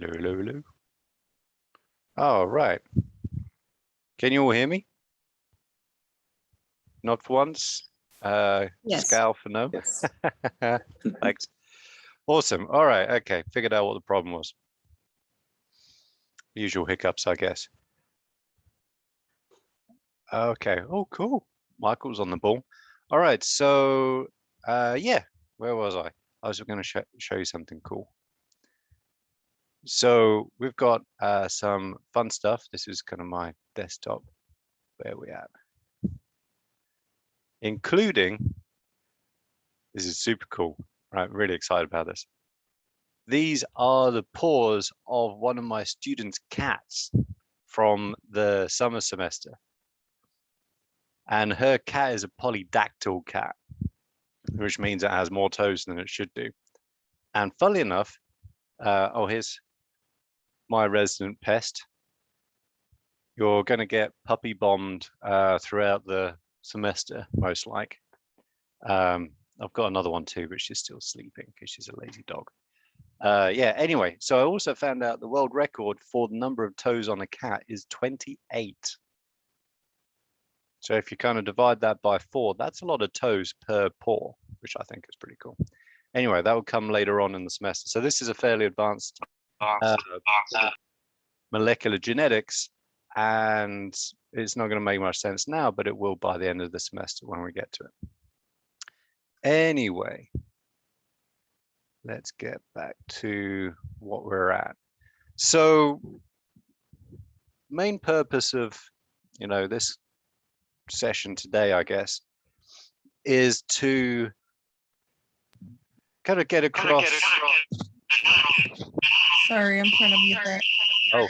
Hello, hello, hello. All right. Can you all hear me? Not for once. Yes. Scowl for no. Yes. Thanks. Awesome. All right. Okay. Figured out what the problem was. Usual hiccups, I guess. Okay. Oh, cool. Michael's on the ball. All right. So, yeah. Where was I? I was going to show you something cool. So we've got some fun stuff. This is kind of my desktop. Where are we at? Including, this is super cool, right? Really excited about this. These are the paws of one of my students' cats from the summer semester. And her cat is a polydactyl cat, which means it has more toes than it should do. And funnily enough, oh, here's my resident pest. You're going to get puppy bombed throughout the semester, most like. I've got another one too, but she's still sleeping because she's a lazy dog. Yeah, anyway, so I also found out the world record for the number of toes on a cat is 28. So if you kind of divide that by 4, that's a lot of toes per paw, which I think is pretty cool. Anyway, that will come later on in the semester. So this is a fairly advanced molecular genetics, and it's not going to make much sense now, but it will by the end of the semester when we get to it. Anyway, let's get back to what we're at. So main purpose of, this session today, I guess, is to kind of get across. Sorry, I'm trying to mute that. Oh,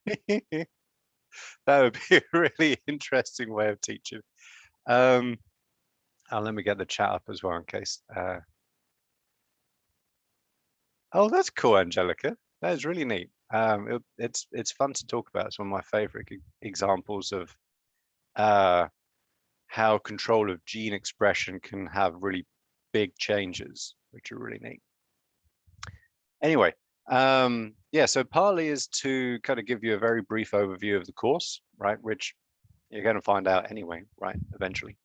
okay. That would be a really interesting way of teaching. Let me get the chat up as well in case. Oh, that's cool, Angelica. That is really neat. It's fun to talk about. It's one of my favorite examples of how control of gene expression can have really big changes, which are really neat. Anyway, yeah, so partly is to kind of give you a very brief overview of the course, right, which you're going to find out anyway, right, eventually.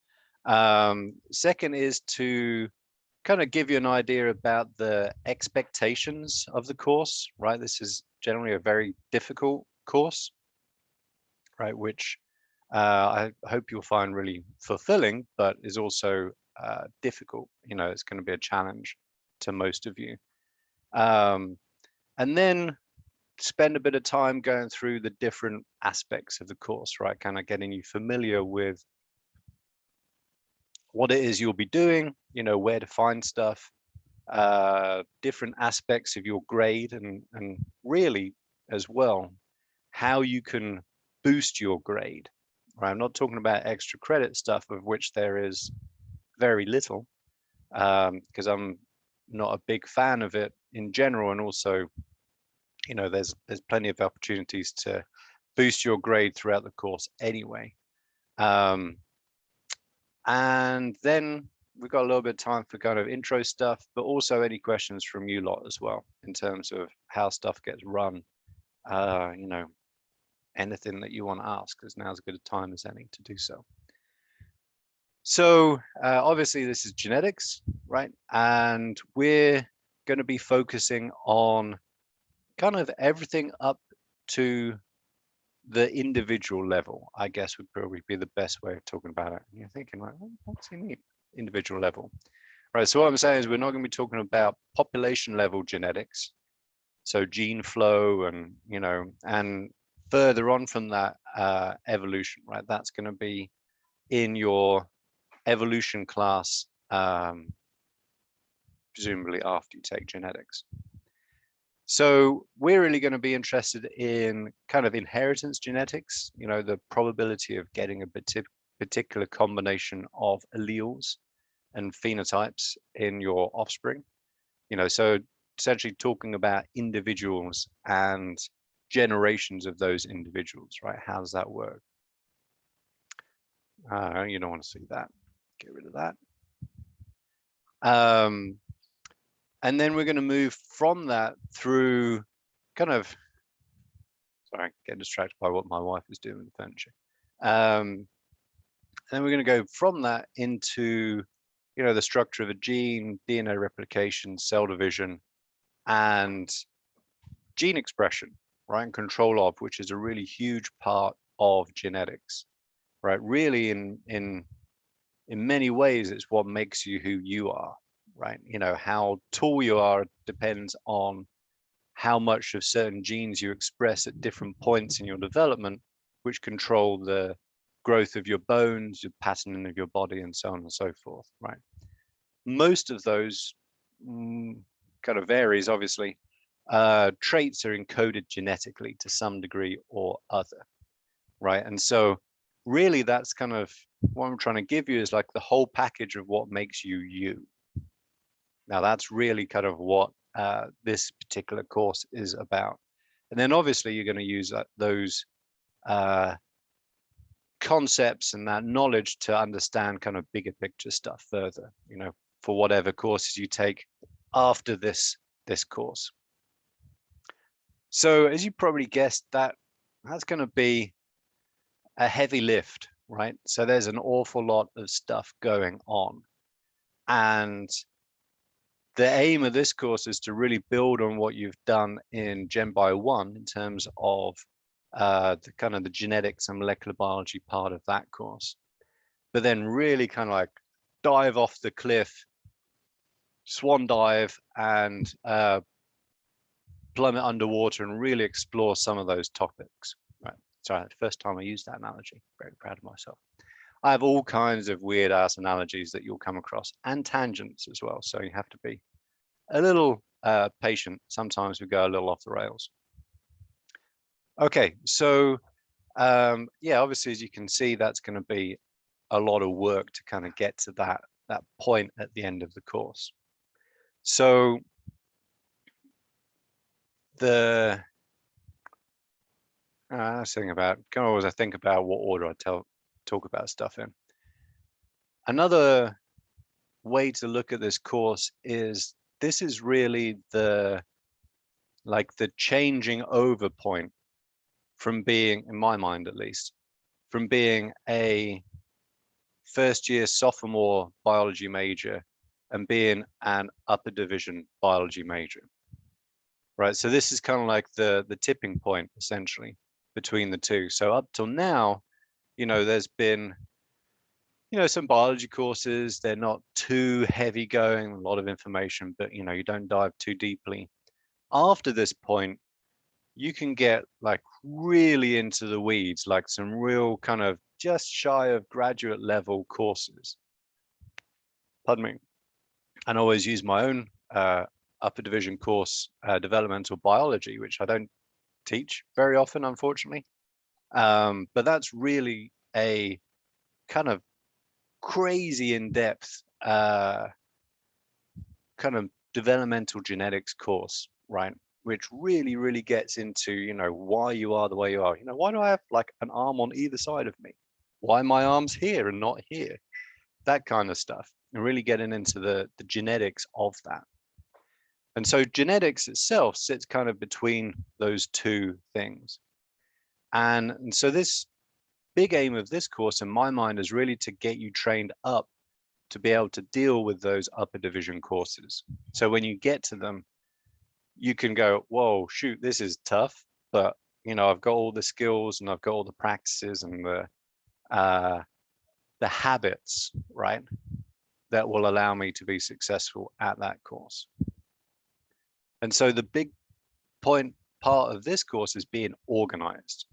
Second is to kind of give you an idea about the expectations of the course, right? This is generally a very difficult course, right, which I hope you'll find really fulfilling, but is also difficult. It's going to be a challenge to most of you. And then spend a bit of time going through the different aspects of the course, right? Kind of getting you familiar with what it is you'll be doing, where to find stuff, different aspects of your grade, and really as well, how you can boost your grade, right? I'm not talking about extra credit stuff, of which there is very little, because I'm not a big fan of it in general, and also, there's plenty of opportunities to boost your grade throughout the course anyway. And then we've got a little bit of time for kind of intro stuff, but also any questions from you lot as well in terms of how stuff gets run. Anything that you want to ask, because now's as good a time as any to do so. So obviously this is genetics, right? And we're going to be focusing on kind of everything up to the individual level, I guess, would probably be the best way of talking about it. And you're thinking, like, what's in the individual level? Right, so what I'm saying is we're not going to be talking about population level genetics, so gene flow and, and further on from that, evolution, right? That's going to be in your evolution class, presumably after you take genetics. So we're really going to be interested in kind of inheritance genetics, the probability of getting a particular combination of alleles and phenotypes in your offspring. So essentially talking about individuals and generations of those individuals, right? How does that work? You don't want to see that. Get rid of that. And then we're going to move from that through kind of, sorry, getting distracted by what my wife is doing with the furniture. And then we're going to go from that into, you know, the structure of a gene, DNA replication, cell division, and gene expression, right? And control of, which is a really huge part of genetics, right? Really, in many ways, it's what makes you who you are, right? You know, how tall you are depends on how much of certain genes you express at different points in your development, which control the growth of your bones, the patterning of your body, and so on and so forth, right? Most of those kind of varies, obviously. Traits are encoded genetically to some degree or other, right? And so really that's kind of what I'm trying to give you is like the whole package of what makes you you. Now that's really kind of what this particular course is about. And then obviously you're going to use those concepts and that knowledge to understand kind of bigger picture stuff further, you know, for whatever courses you take after this course. So as you probably guessed, that's going to be a heavy lift, right? So there's an awful lot of stuff going on. And the aim of this course is to really build on what you've done in GenBio 1 in terms of the kind of the genetics and molecular biology part of that course, but then really kind of like dive off the cliff, swan dive, and plummet underwater and really explore some of those topics. Right. Sorry, the first time I used that analogy. Very proud of myself. I have all kinds of weird ass analogies that you'll come across, and tangents as well. So you have to be a little patient. Sometimes we go a little off the rails. Okay, so yeah, obviously, as you can see, that's going to be a lot of work to kind of get to that point at the end of the course. So the thing about kind of always I think about what order I talk about stuff in. Another way to look at this course is this is really the changing over point from being, in my mind at least, from being a first year sophomore biology major and being an upper division biology major, right? So this is kind of like the tipping point essentially between the two. So up till now, you know, there's been, you know, some biology courses. They're not too heavy going, a lot of information, but you know, you don't dive too deeply. After this point, you can get like really into the weeds, like some real kind of just shy of graduate level courses. Pardon me. And I always use my own upper division course, developmental biology, which I don't teach very often, unfortunately. But that's really a kind of crazy in-depth kind of developmental genetics course, right? Which really, really gets into, you know, why you are the way you are. You know, why do I have like an arm on either side of me? Why my arm's here and not here? That kind of stuff. And really getting into the genetics of that. And so genetics itself sits kind of between those two things. And so this big aim of this course in my mind is really to get you trained up to be able to deal with those upper division courses. So when you get to them, you can go, whoa, shoot, this is tough, but you know, I've got all the skills and I've got all the practices and the habits, right, that will allow me to be successful at that course. And so the big part of this course is being organized.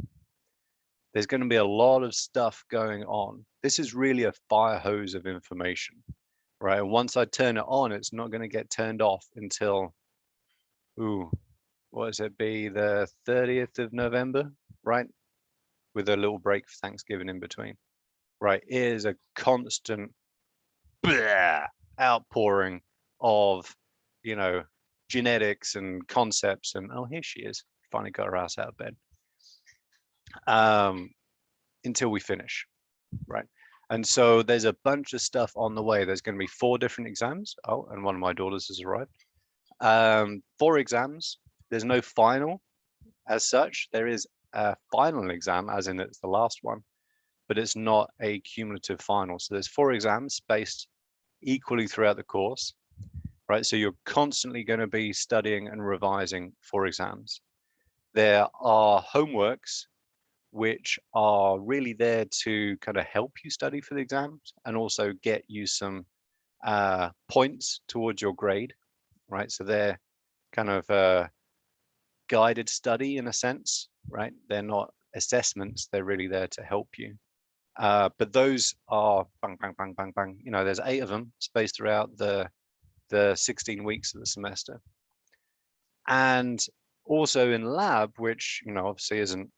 There's going to be a lot of stuff going on. This is really a fire hose of information, right? And once I turn it on, it's not going to get turned off until, what does it be, the 30th of November, right? With a little break for Thanksgiving in between, right? It is a constant outpouring of, you know, genetics and concepts. And oh, here she is, finally got her ass out of bed. Until we finish, right? And so there's a bunch of stuff on the way. There's going to be 4 different exams. Oh, and one of my daughters has arrived. For exams, there's no final as such. There is a final exam, as in it's the last one, but it's not a cumulative final. So there's 4 exams spaced equally throughout the course, right? So you're constantly going to be studying and revising for exams. There are homeworks which are really there to kind of help you study for the exams and also get you some points towards your grade, right? So they're kind of guided study in a sense, right? They're not assessments, they're really there to help you. But those are bang, bang, bang, bang, bang. You know, there's 8 of them spaced throughout the 16 weeks of the semester. And also in lab, which, you know, obviously isn't,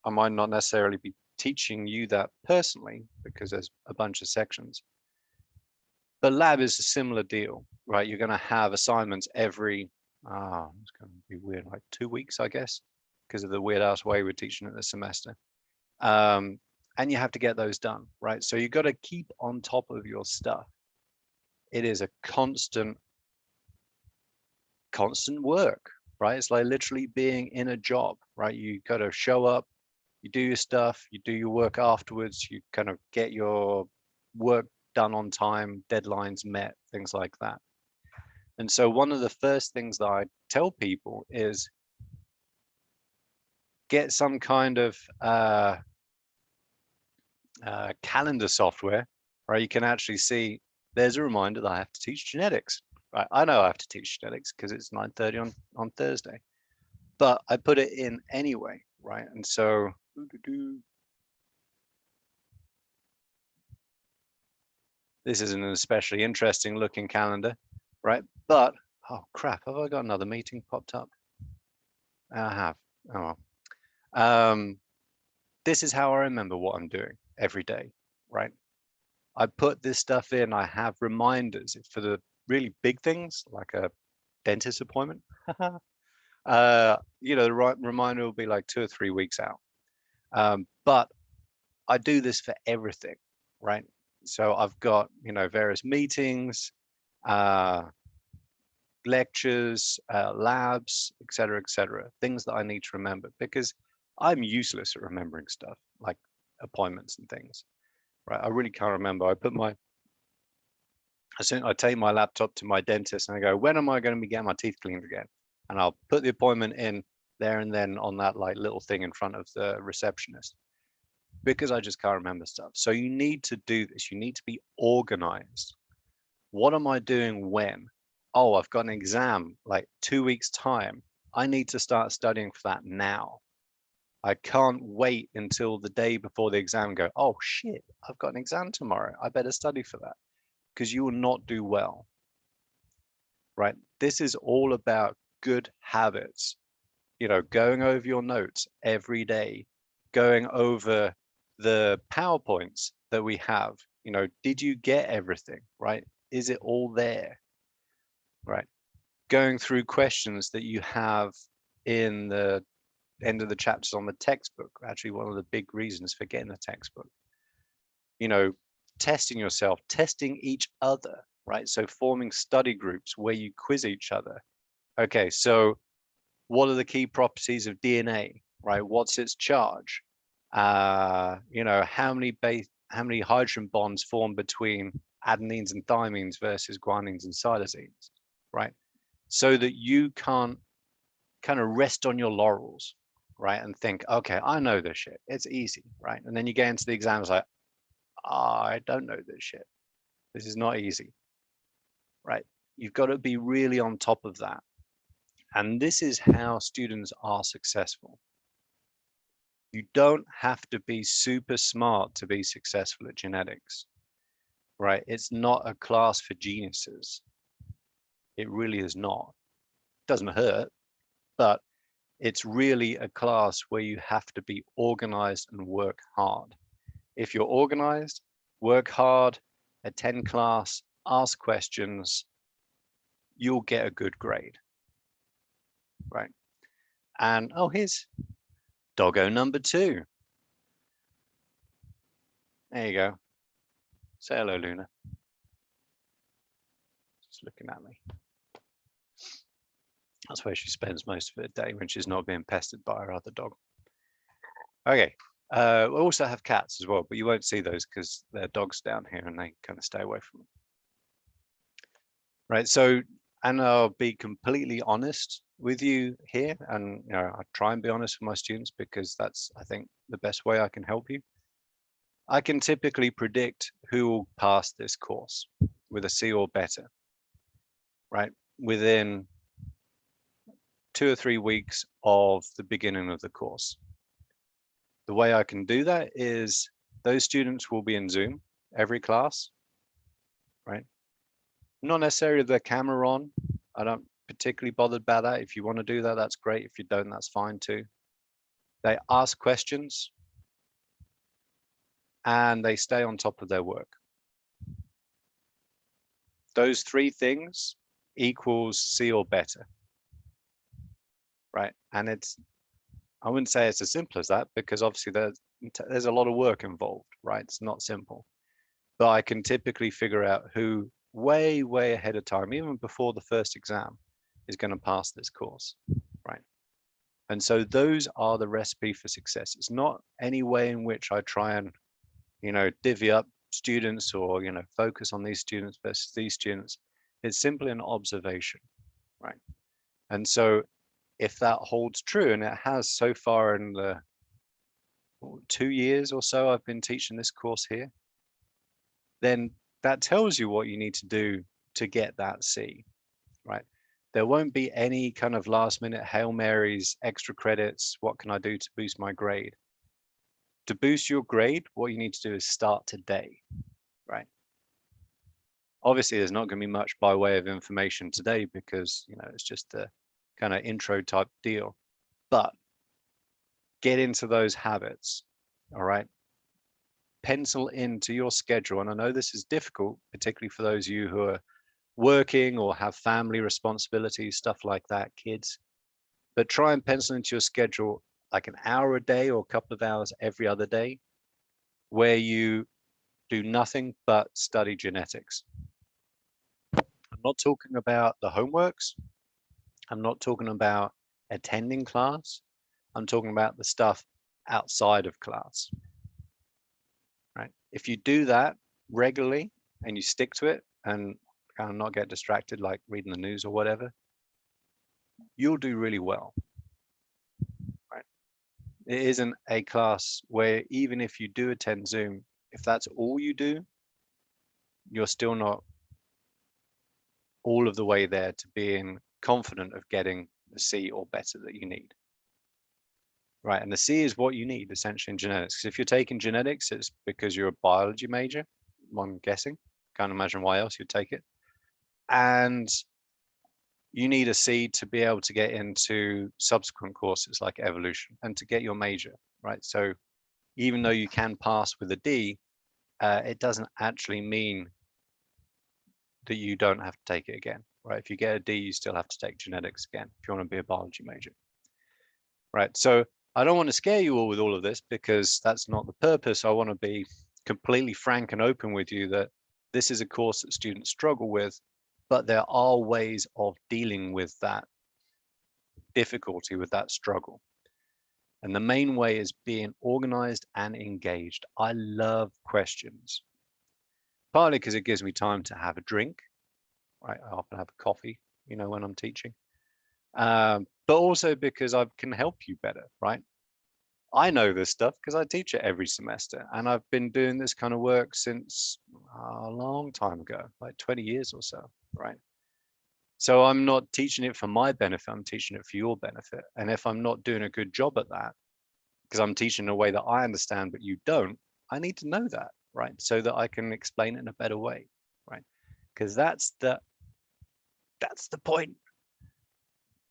I might not necessarily be teaching you that personally because there's a bunch of sections. But lab is a similar deal, right? You're going to have assignments every, it's going to be weird, like 2 weeks, I guess, because of the weird ass way we're teaching it this semester. And you have to get those done, right? So you've got to keep on top of your stuff. It is a constant work, right? It's like literally being in a job, right? You got to show up, you do your stuff, you do your work afterwards, you kind of get your work done on time, deadlines met, things like that. And so one of the first things that I tell people is get some kind of calendar software, right? You can actually see there's a reminder that I have to teach genetics. Right? I know I have to teach genetics because it's 9:30 on Thursday, but I put it in anyway, right? And so this isn't an especially interesting looking calendar, right? But oh crap, have I got another meeting popped up? I have. Oh well. This is how I remember what I'm doing every day, right? I put this stuff in. I have reminders for the really big things like a dentist appointment. You know, the right reminder will be like 2 or 3 weeks out. But I do this for everything, right? So I've got, you know, various meetings, lectures, labs, et cetera, things that I need to remember because I'm useless at remembering stuff like appointments and things, right? I really can't remember. I take my laptop to my dentist and I go, when am I going to be getting my teeth cleaned again? And I'll put the appointment in there and then on that like little thing in front of the receptionist because I just can't remember stuff. So you need to do this. You need to be organized. What am I doing when? Oh, I've got an exam like 2 weeks time. I need to start studying for that now. I can't wait until the day before the exam and go, oh shit, I've got an exam tomorrow. I better study for that because you will not do well, right? This is all about good habits, you know, going over your notes every day, going over the PowerPoints that we have, you know, did you get everything, right? Is it all there, right? Going through questions that you have in the end of the chapters on the textbook, actually one of the big reasons for getting the textbook, you know, testing yourself, testing each other, right? So forming study groups where you quiz each other. Okay, so what are the key properties of DNA, right? What's its charge? You know, how many hydrogen bonds form between adenines and thymines versus guanines and cytosines, right? So that you can't kind of rest on your laurels, right? And think, okay, I know this shit. It's easy, right? And then you get into the exams like, I don't know this shit. This is not easy, right? You've got to be really on top of that. And this is how students are successful. You don't have to be super smart to be successful at genetics, right? It's not a class for geniuses. It really is not. It doesn't hurt, but it's really a class where you have to be organized and work hard. If you're organized, work hard, attend class, ask questions, you'll get a good grade, right? And oh, here's doggo number 2. There you go. Say hello, Luna. Just looking at me. That's where she spends most of her day when she's not being pestered by her other dog. Okay. We also have cats as well, but you won't see those because they're dogs down here and they kind of stay away from them. Right. So, and I'll be completely honest with you here, and I try and be honest with my students because that's, I think, the best way I can help you. I can typically predict who will pass this course with a C or better, right? Within 2 or 3 weeks of the beginning of the course. The way I can do that is those students will be in Zoom every class, right? Not necessarily the camera on. I don't particularly bothered about that. If you want to do that, that's great. If you don't, that's fine too. They ask questions and they stay on top of their work. Those 3 things equals C or better, right? And I wouldn't say it's as simple as that because obviously there's a lot of work involved, right? It's not simple, but I can typically figure out who way ahead of time, even before the first exam, is going to pass this course, right? And so those are the recipe for success. It's not any way in which I try and, divvy up students or, focus on these students versus these students. It's simply an observation, right? And so if that holds true, and it has so far in the 2 years or so I've been teaching this course here, then that tells you what you need to do to get that C, right? There won't be any kind of last minute Hail Marys, extra credits. What can I do to boost my grade? To boost your grade, what you need to do is start today, right? Obviously, there's not going to be much by way of information today because, it's just a kind of intro type deal, but get into those habits, all right? Pencil into your schedule. And I know this is difficult, particularly for those of you who are working or have family responsibilities, stuff like that, kids, but try and pencil into your schedule like an hour a day or a couple of hours every other day where you do nothing but study genetics. I'm not talking about the homeworks. I'm not talking about attending class. I'm talking about the stuff outside of class, right? If you do that regularly and you stick to it and kind of not get distracted like reading the news or whatever, you'll do really well, right? It isn't a class where even if you do attend Zoom, if that's all you do, you're still not all of the way there to being confident of getting the C or better that you need. Right, and the C is what you need essentially in genetics. Because if you're taking genetics, it's because you're a biology major, I'm guessing. Can't imagine why else you'd take it. And you need a C to be able to get into subsequent courses like evolution and to get your major, right? So even though you can pass with a D, it doesn't actually mean that you don't have to take it again, right? If you get a D, you still have to take genetics again if you want to be a biology major, right? So I don't want to scare you all with all of this because that's not the purpose. I want to be completely frank and open with you that this is a course that students struggle with, but there are ways of dealing with that difficulty, with that struggle. And the main way is being organized and engaged. I love questions, partly because it gives me time to have a drink, right? I often have a coffee, when I'm teaching, but also because I can help you better, right? I know this stuff because I teach it every semester, and I've been doing this kind of work since a long time ago, like 20 years or so, right? So I'm not teaching it for my benefit, I'm teaching it for your benefit. And if I'm not doing a good job at that, because I'm teaching in a way that I understand, but you don't, I need to know that, right? So that I can explain it in a better way, right? Because that's the point.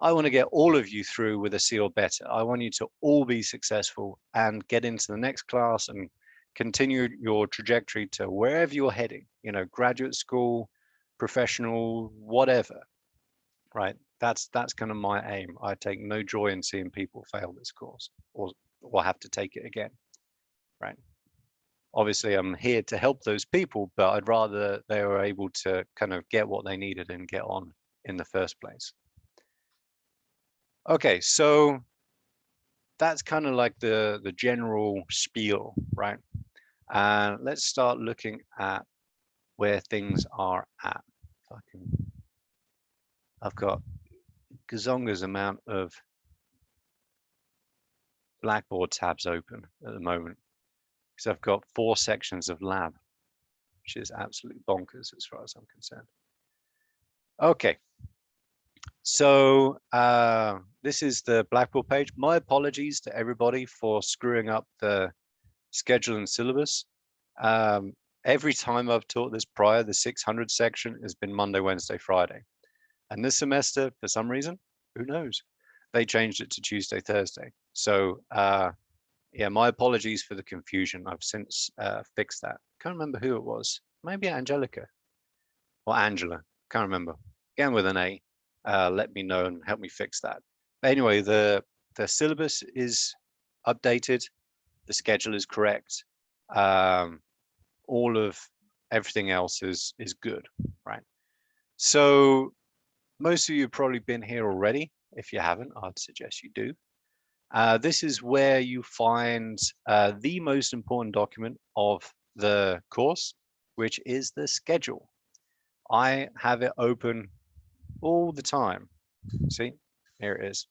I want to get all of you through with a C or better. I want you to all be successful and get into the next class and continue your trajectory to wherever you're heading, graduate school, professional, whatever, right? That's kind of my aim. I take no joy in seeing people fail this course or have to take it again, right? Obviously, I'm here to help those people, but I'd rather they were able to kind of get what they needed and get on in the first place. Okay, so that's kind of like the general spiel, right? And let's start looking at where things are at. If I can, I've got gazonga's amount of Blackboard tabs open at the moment because I've got 4 sections of lab, which is absolutely bonkers as far as I'm concerned. Okay, so this is the Blackboard page. My apologies to everybody for screwing up the schedule and syllabus. Every time I've taught this prior, the 600 section has been Monday, Wednesday, Friday. And this semester, for some reason, who knows, they changed it to Tuesday, Thursday. So yeah, my apologies for the confusion. I've since fixed that. Can't remember who it was. Maybe Angelica or Angela. Can't remember. Again with an A. Let me know and help me fix that. But anyway, the syllabus is updated. The schedule is correct. All of everything else is good, right? So most of you have probably been here already. If you haven't, I'd suggest you do. This is where you find the most important document of the course, which is the schedule. I have it open all the time. See, here it is.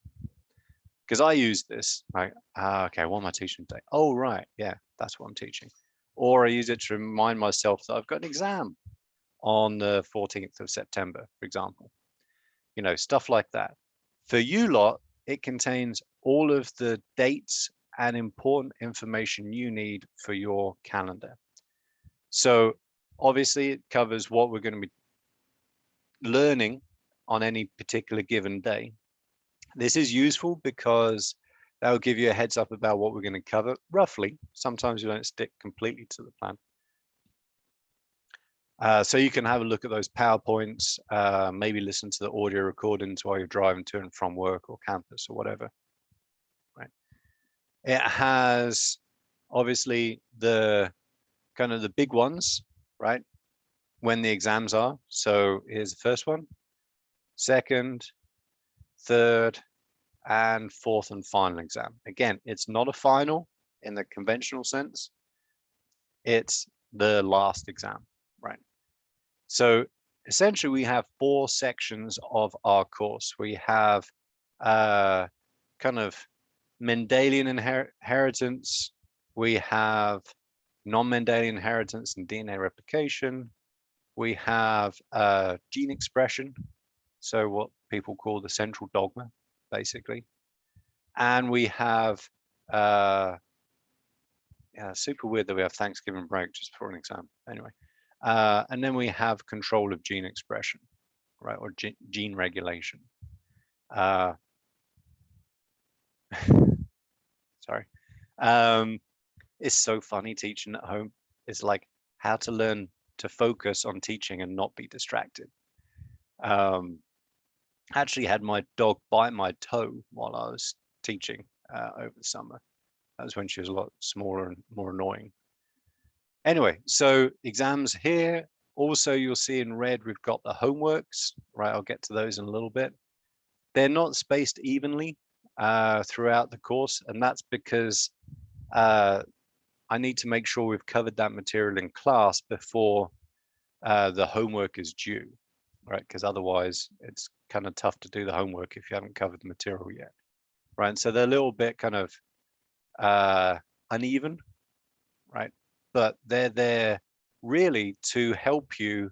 Because I use this, like, okay, what am I teaching today? Oh, right, yeah, that's what I'm teaching. Or I use it to remind myself that I've got an exam on the 14th of September, for example. You know, stuff like that. For you lot, it contains all of the dates and important information you need for your calendar. So obviously it covers what we're going to be learning on any particular given day. This is useful because that will give you a heads up about what we're going to cover roughly. Sometimes we don't stick completely to the plan. So you can have a look at those PowerPoints, maybe listen to the audio recordings while you're driving to and from work or campus or whatever. Right. It has obviously the kind of the big ones, right? When the exams are. So here's the first one, second, third, and fourth and final exam. Again, it's not a final in the conventional sense. It's the last exam, right? So essentially we have 4 sections of our course. We have kind of Mendelian inheritance. We have non-Mendelian inheritance and DNA replication. We have gene expression. So what people call the central dogma, basically. And we have, yeah, super weird that we have Thanksgiving break just for an exam. Anyway, and then we have control of gene expression, right, or gene regulation. Sorry. It's so funny teaching at home. It's like how to learn to focus on teaching and not be distracted. Actually had my dog bite my toe while I was teaching over the summer. That was when she was a lot smaller and more annoying. Anyway, so exams here. Also, you'll see in red, we've got the homeworks, right? I'll get to those in a little bit. They're not spaced evenly throughout the course, and that's because I need to make sure we've covered that material in class before the homework is due, right? Because otherwise it's kind of tough to do the homework if you haven't covered the material yet, right? So they're a little bit kind of uneven, right? But they're there really to help you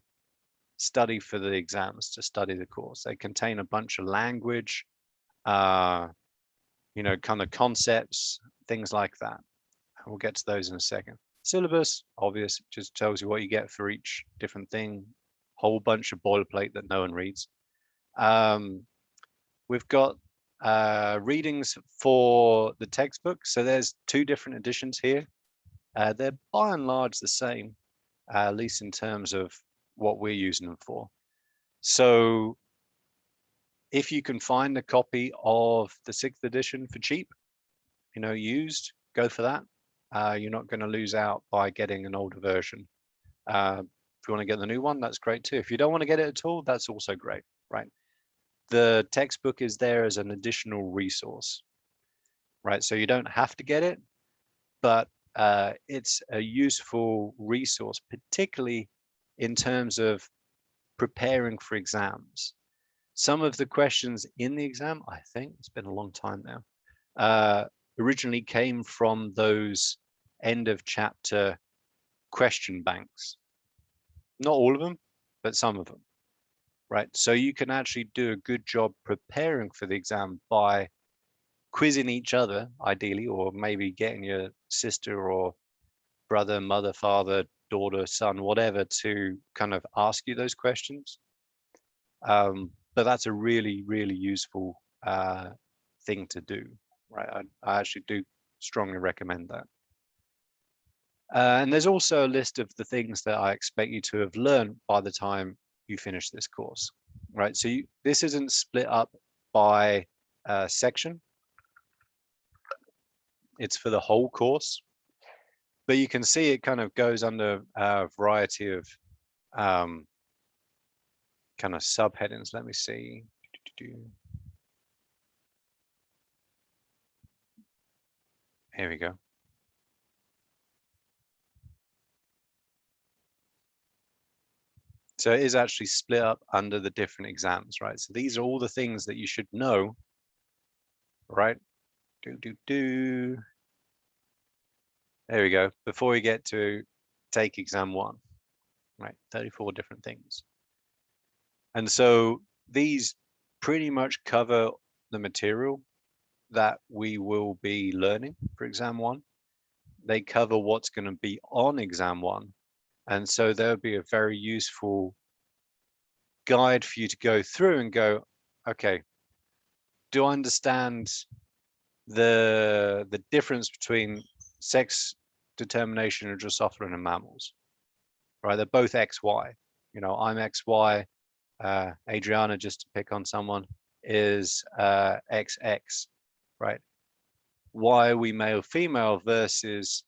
study for the exams, to study the course. They contain a bunch of language, you know, kind of concepts, things like that. And we'll get to those in a second. Syllabus, obvious, just tells you what you get for each different thing. Whole bunch of boilerplate that no one reads. We've got readings for the textbook. So there's 2 different editions here. They're by and large the same, at least in terms of what we're using them for. So if you can find a copy of the 6th edition for cheap, you know, used, go for that. You're not going to lose out by getting an older version. If you want to get the new one, that's great too. If you don't want to get it at all, that's also great, right? the textbook is there as an additional resource, right? So you don't have to get it, but it's a useful resource, particularly in terms of preparing for exams. Some of the questions in the exam, I think it's been a long time now, originally came from those end of chapter question banks. Not all of them, but some of them, right? So you can actually do a good job preparing for the exam by quizzing each other, ideally, or maybe getting your sister or brother, mother, father, daughter, son, whatever, to kind of ask you those questions. But that's a really, really useful thing to do, right? I actually do strongly recommend that. And there's also a list of the things that I expect you to have learned by the time you finish this course, right? So this isn't split up by section. It's for the whole course. But you can see it kind of goes under a variety of kind of subheadings. Let me see. Here we go. So it is actually split up under the different exams, right? So these are all the things that you should know, right? There we go. Before we get to take exam one, right? 34 different things. And so these pretty much cover the material that we will be learning for exam one. They cover what's going to be on exam one. And so there'll be a very useful guide for you to go through and go, okay, do I understand the difference between sex determination in Drosophila and mammals, right? They're both XY. You know, I'm XY. Adriana, just to pick on someone, is XX, right? Why are we male female versus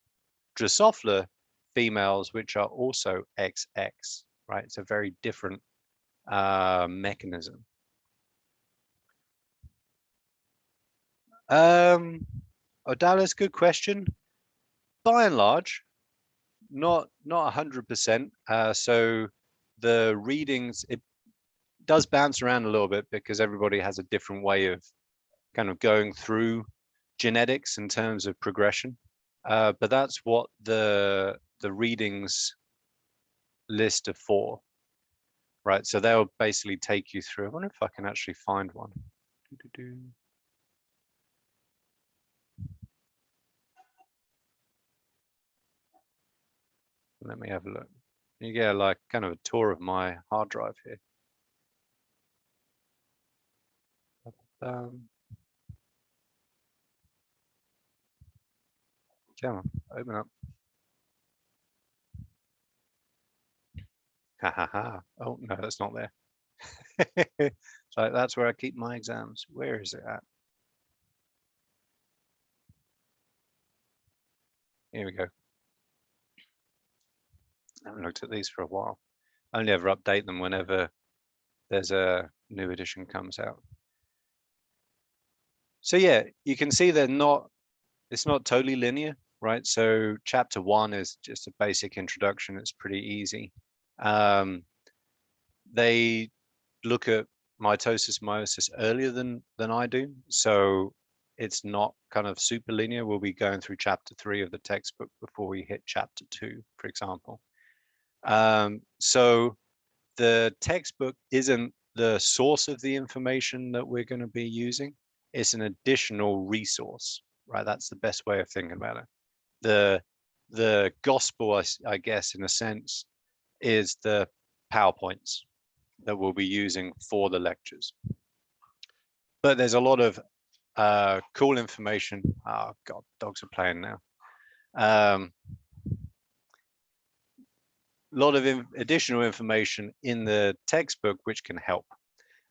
Drosophila females, which are also XX, right? It's a very different mechanism. Odalis, good question. By and large, not 100%. So the readings, it does bounce around a little bit because everybody has a different way of kind of going through genetics in terms of progression. But that's what the readings list are for, right? So they'll basically take you through. I wonder if I can actually find one. Let me have a look. You get like kind of a tour of my hard drive here. Come on, open up. Ha ha ha. Oh no, that's not there. So that's where I keep my exams. Where is it at? Here we go. I haven't looked at these for a while. I only ever update them whenever there's a new edition comes out. So yeah, you can see it's not totally linear, right? So chapter 1 is just a basic introduction. It's pretty easy. They look at mitosis, meiosis earlier than I do. So it's not kind of super linear. We'll be going through chapter 3 of the textbook before we hit chapter 2, for example. So the textbook isn't the source of the information that we're going to be using. It's an additional resource, right? That's the best way of thinking about it. The gospel, I guess, in a sense, is the PowerPoints that we'll be using for the lectures. But there's a lot of cool information. Oh God, dogs are playing now. A lot of additional information in the textbook which can help.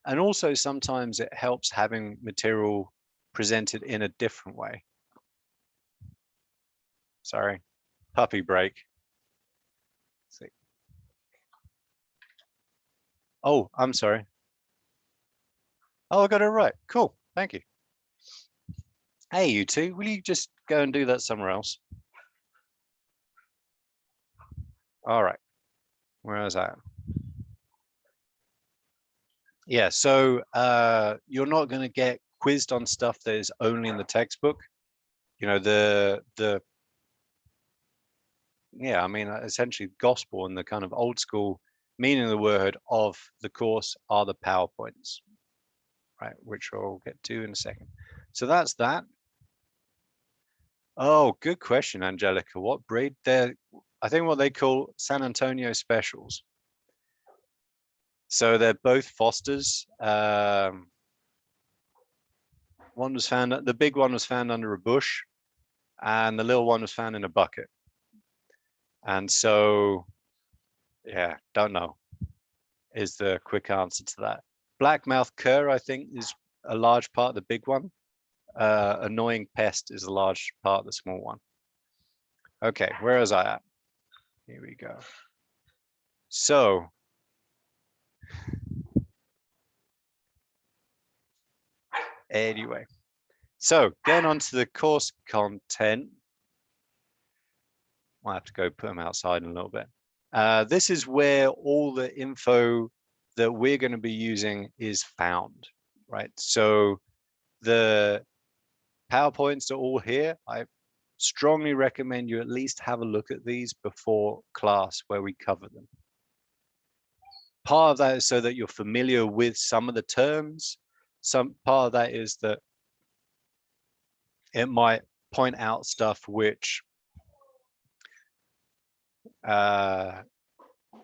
And also sometimes it helps having material presented in a different way. Sorry, puppy break. Let's see. Oh, I'm sorry. Oh, I got it right. Cool. Thank you. Hey, you two, will you just go and do that somewhere else? All right. Where was I? Yeah, so you're not going to get quizzed on stuff that is only in the textbook. You know, yeah, I mean, essentially gospel and the kind of old school meaning of the word of the course are the PowerPoints, right? Which we'll get to in a second. So that's that. Oh, good question, Angelica. What breed? They're, I think what they call San Antonio specials. So they're both Fosters. One was found, the big one was found under a bush, and the little one was found in a bucket. And so, yeah, don't know, is the quick answer to that. Blackmouth cur, I think, is a large part of the big one. Annoying pest is a large part of the small one. Okay, where was I at? Here we go. So, anyway, so getting on to the course content. I'll have to go put them outside in a little bit. This is where all the info that we're going to be using is found, right? So the PowerPoints are all here. I strongly recommend you at least have a look at these before class where we cover them. Part of that is so that you're familiar with some of the terms. Some part of that is that it might point out stuff which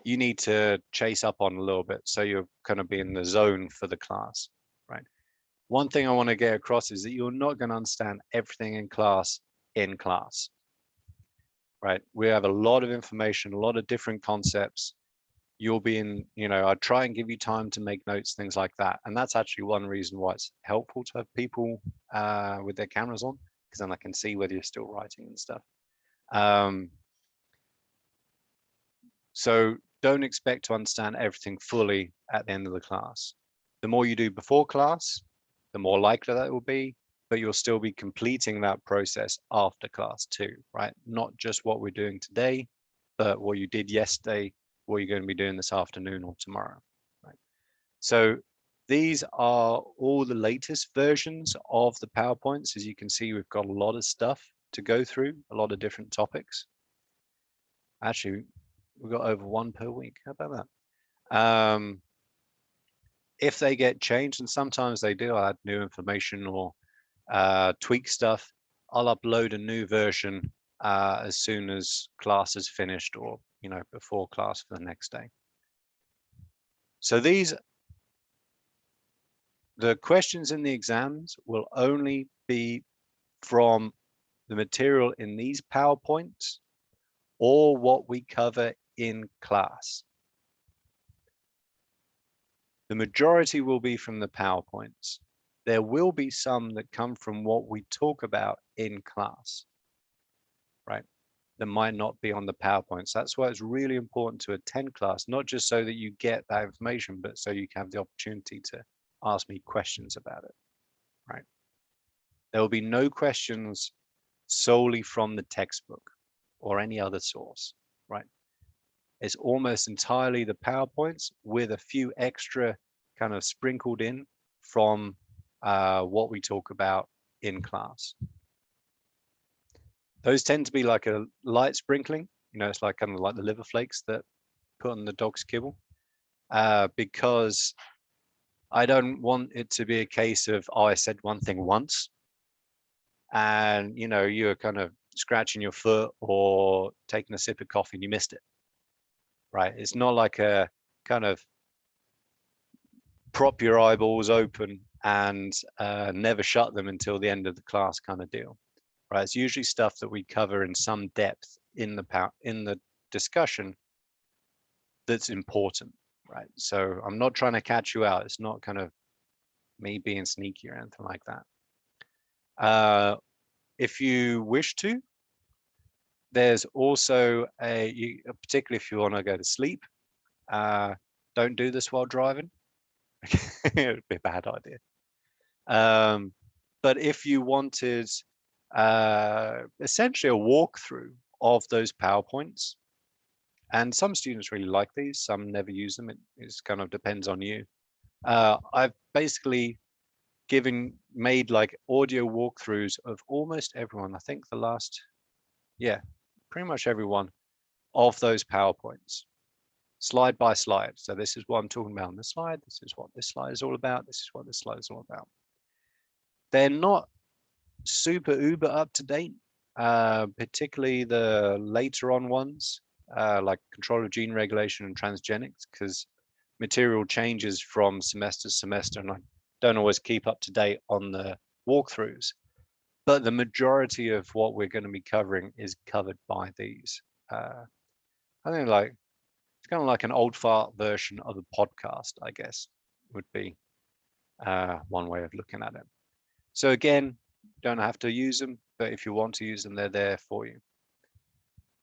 you need to chase up on a little bit, so you're going to be in the zone for the class, right? One thing I want to get across is that you're not going to understand everything in class, right? We have a lot of information, a lot of different concepts. You'll be in, you know, I try and give you time to make notes, things like that. And that's actually one reason why it's helpful to have people with their cameras on, because then I can see whether you're still writing and stuff. So don't expect to understand everything fully at the end of the class. The more you do before class, the more likely that will be, but you'll still be completing that process after class too, right? Not just what we're doing today, but what you did yesterday, what you're going to be doing this afternoon or tomorrow, right? So these are all the latest versions of the PowerPoints. As you can see, we've got a lot of stuff to go through, a lot of different topics. Actually, we've got over one per week. How about that? If they get changed, and sometimes they do, I'll add new information or tweak stuff, I'll upload a new version as soon as class is finished, or before class for the next day. So the questions in the exams will only be from the material in these PowerPoints or what we cover in class. The majority will be from the PowerPoints. There will be some that come from what we talk about in class, right? That might not be on the PowerPoints. That's why it's really important to attend class, not just so that you get that information, but so you can have the opportunity to ask me questions about it, right? There will be no questions solely from the textbook or any other source, right? It's almost entirely the PowerPoints with a few extra kind of sprinkled in from what we talk about in class. Those tend to be like a light sprinkling, it's like kind of like the liver flakes that put on the dog's kibble, because I don't want it to be a case of, oh, I said one thing once and you're kind of scratching your foot or taking a sip of coffee and you missed it, right? It's not like a kind of prop your eyeballs open and never shut them until the end of the class kind of deal, right? It's usually stuff that we cover in some depth in the discussion that's important, right? So I'm not trying to catch you out. It's not kind of me being sneaky or anything like that. If you wish to, there's also particularly if you want to go to sleep, don't do this while driving. It would be a bad idea. But if you wanted essentially a walkthrough of those PowerPoints, and some students really like these, some never use them. It kind of depends on you. I've basically made like audio walkthroughs of almost everyone. I think the last, yeah, pretty much everyone of those PowerPoints, slide by slide. So this is what I'm talking about on this slide. This is what this slide is all about. This is what this slide is all about. They're not super uber up to date, particularly the later on ones, like control of gene regulation and transgenics, because material changes from semester to semester, and I don't always keep up to date on the walkthroughs. But the majority of what we're going to be covering is covered by these. I think like it's kind of like an old fart version of a podcast, I guess, would be one way of looking at it. So again, don't have to use them, but if you want to use them, they're there for you.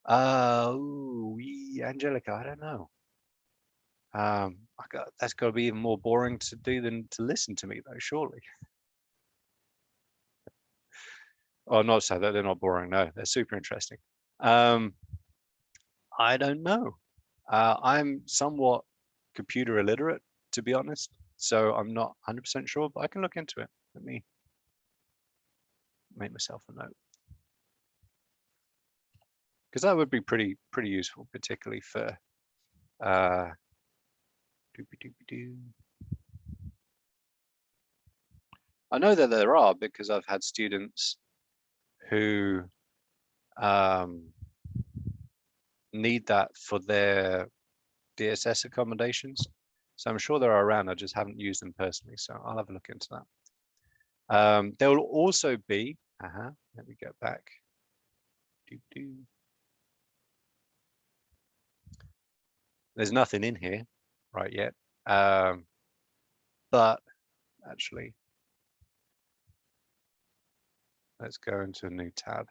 Angelica, I don't know. That's got to be even more boring to do than to listen to me, though, surely. Oh, not so that they're not boring. No, they're super interesting. I don't know. I'm somewhat computer illiterate, to be honest, so I'm not 100% sure, but I can look into it. Let me make myself a note, because that would be pretty useful, particularly for I know that there are, because I've had students who need that for their DSS accommodations. So I'm sure they're around. I just haven't used them personally, so I'll have a look into that. There will also be, let me go back. There's nothing in here right yet, but actually, let's go into a new tab.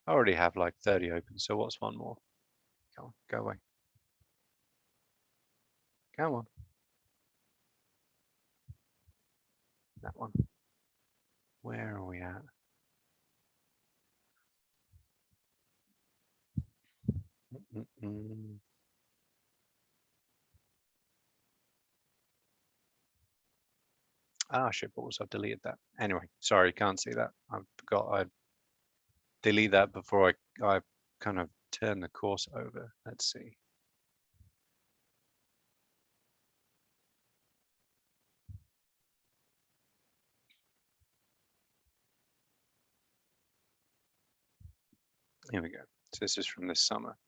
I already have like 30 open, so what's one more? Come on, go away. Come on. That one. Where are we at? Ah, shitballs, I've deleted that. Anyway, sorry, can't see that. I forgot I'd delete that before I kind of turn the course over. Let's see. Here we go. So this is from this summer.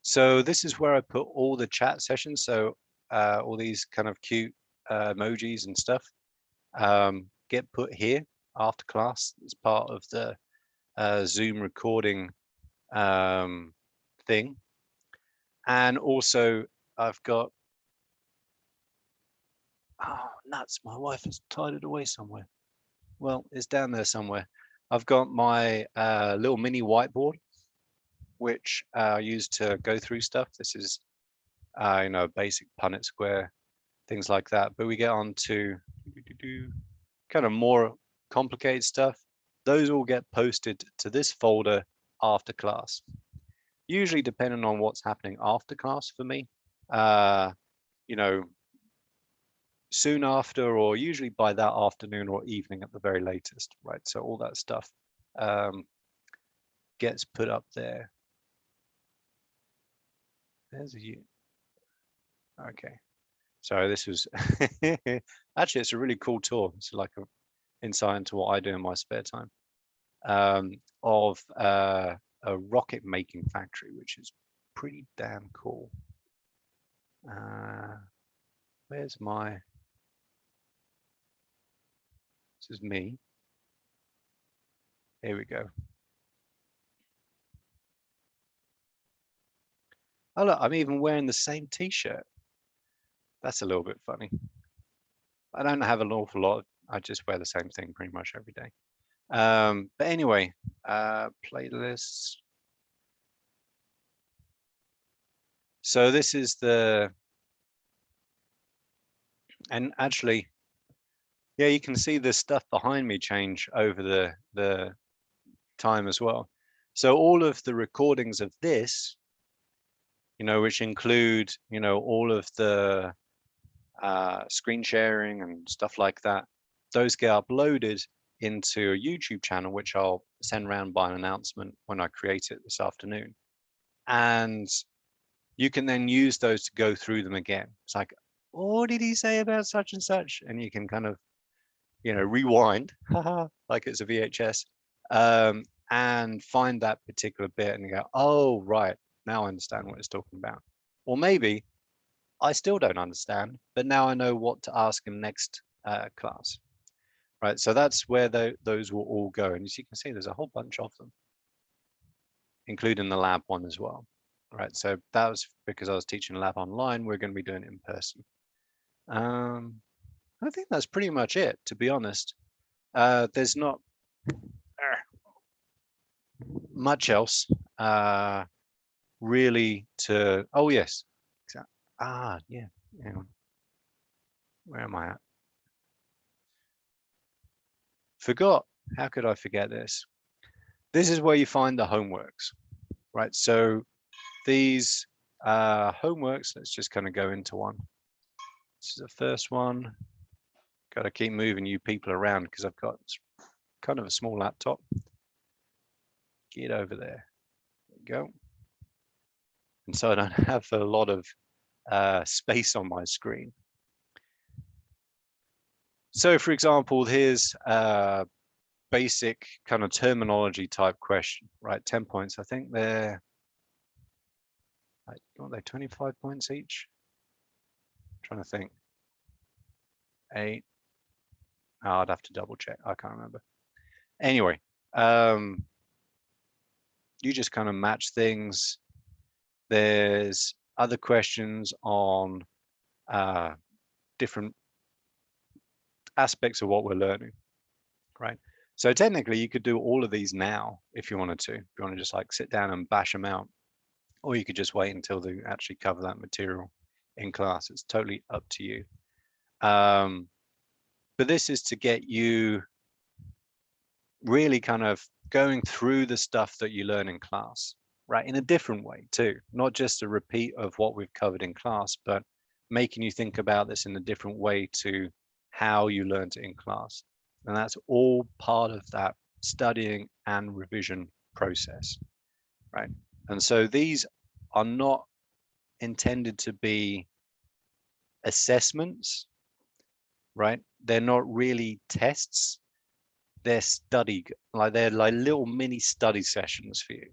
So this is where I put all the chat sessions. So all these kind of cute emojis and stuff get put here after class as part of the Zoom recording thing. And also I've got, oh nuts, my wife has tied it away somewhere. Well, it's down there somewhere. I've got my little mini whiteboard, which I use to go through stuff. This is, you know, basic Punnett square, things like that. But we get on to kind of more complicated stuff. Those all get posted to this folder after class. Usually depending on what's happening after class for me, you know, soon after, or usually by that afternoon or evening at the very latest, right? So all that stuff gets put up there. There's a you. Okay. So this was actually, it's a really cool tour. It's like an insight into what I do in my spare time of a rocket making factory, which is pretty damn cool. Where's my, this is me. Here we go. Oh look, I'm even wearing the same t-shirt. That's a little bit funny. I don't have an awful lot. I just wear the same thing pretty much every day. But anyway, playlists. So this is the, and actually Yeah, you can see the stuff behind me change over the time as well. So all of the recordings of this, which include, all of the screen sharing and stuff like that, those get uploaded into a YouTube channel, which I'll send around by an announcement when I create it this afternoon. And you can then use those to go through them again. It's like, what did he say about such and such? And you can kind of, rewind, like it's a VHS, and find that particular bit and you go, oh, right, now I understand what it's talking about. Or maybe I still don't understand, but now I know what to ask him next class. Right, so that's where those will all go. And as you can see, there's a whole bunch of them, including the lab one as well. Right, so that was because I was teaching lab online. We're going to be doing it in person. I think that's pretty much it, to be honest. There's not much else really to, oh yes, yeah, hang on. Where am I at? Forgot, how could I forget this? This is where you find the homeworks, right? So these homeworks, let's just kind of go into one. This is the first one. Got to keep moving you people around because I've got kind of a small laptop. Get over there. There you go. And so I don't have a lot of space on my screen. So for example, here's a basic kind of terminology type question, right? 10 points. I think they're, aren't they 25 points each? I'm trying to think. 8. Oh, I'd have to double check. I can't remember. Anyway, you just kind of match things. There's other questions on different aspects of what we're learning, right? So technically you could do all of these now if you wanted to. If you want to just like sit down and bash them out, or you could just wait until they actually cover that material in class. It's totally up to you. But this is to get you really kind of going through the stuff that you learn in class, right? In a different way too, not just a repeat of what we've covered in class, but making you think about this in a different way to how you learned it in class. And that's all part of that studying and revision process, right? And so these are not intended to be assessments, right? They're not really tests. They're they're like little mini study sessions for you,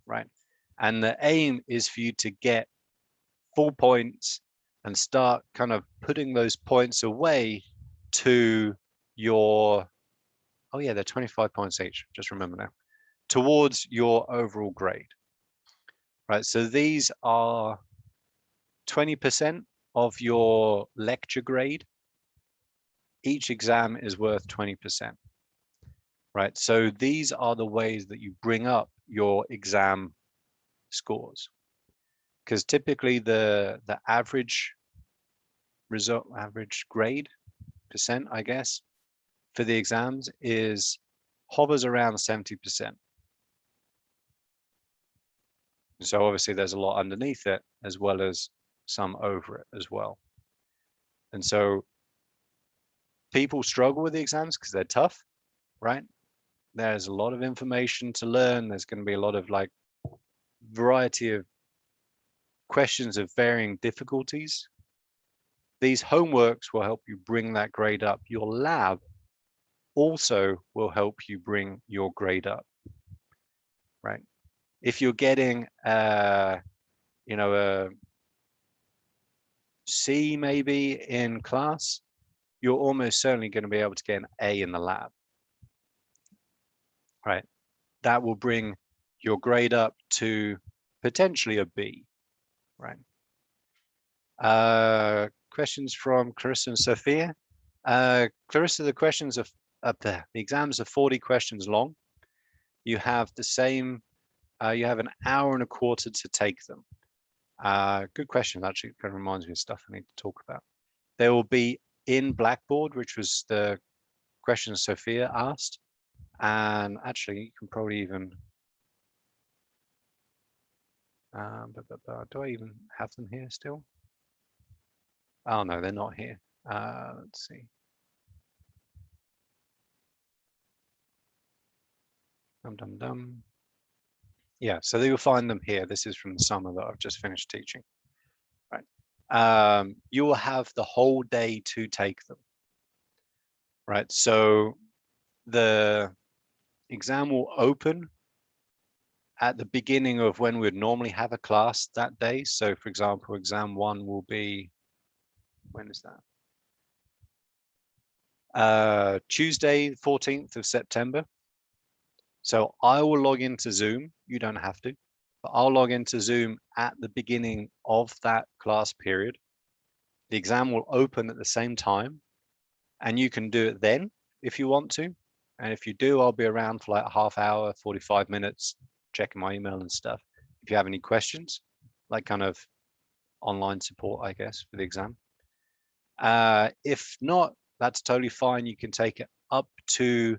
right? And the aim is for you to get full points and start kind of putting those points away to your, oh yeah, they're 25 points each, just remember now, towards your overall grade, right? So these are 20% of your lecture grade. Each exam is worth 20%, right? So these are the ways that you bring up your exam scores, because typically the average result, average grade percent, I guess, for the exams is hovers around 70%. So obviously there's a lot underneath it as well as some over it as well. And so people struggle with the exams because they're tough, right? There's a lot of information to learn. There's going to be a lot of like variety of questions of varying difficulties. These homeworks will help you bring that grade up. Your lab also will help you bring your grade up, right? If you're getting, a C maybe in class, you're almost certainly going to be able to get an A in the lab, right? That will bring your grade up to potentially a B, right? Questions from Clarissa and Sophia. Clarissa, the questions are the exams are 40 questions long. You have the same, you have an hour and a quarter to take them. Good question, actually, kind of reminds me of stuff I need to talk about. There will be in Blackboard, which was the question Sophia asked. And actually, you can probably even, do I even have them here still? Oh no, they're not here. Let's see. Yeah, so you'll find them here. This is from the summer that I've just finished teaching. Right. You will have the whole day to take them. Right. So the exam will open at the beginning of when we'd normally have a class that day. So for example, exam 1 will be, when is that? Tuesday, 14th of September. So I will log into Zoom. You don't have to, but I'll log into Zoom at the beginning of that class period. The exam will open at the same time, and you can do it then if you want to. And if you do, I'll be around for like a half hour, 45 minutes, checking my email and stuff. If you have any questions, like kind of online support, I guess, for the exam. If not, that's totally fine. You can take it up to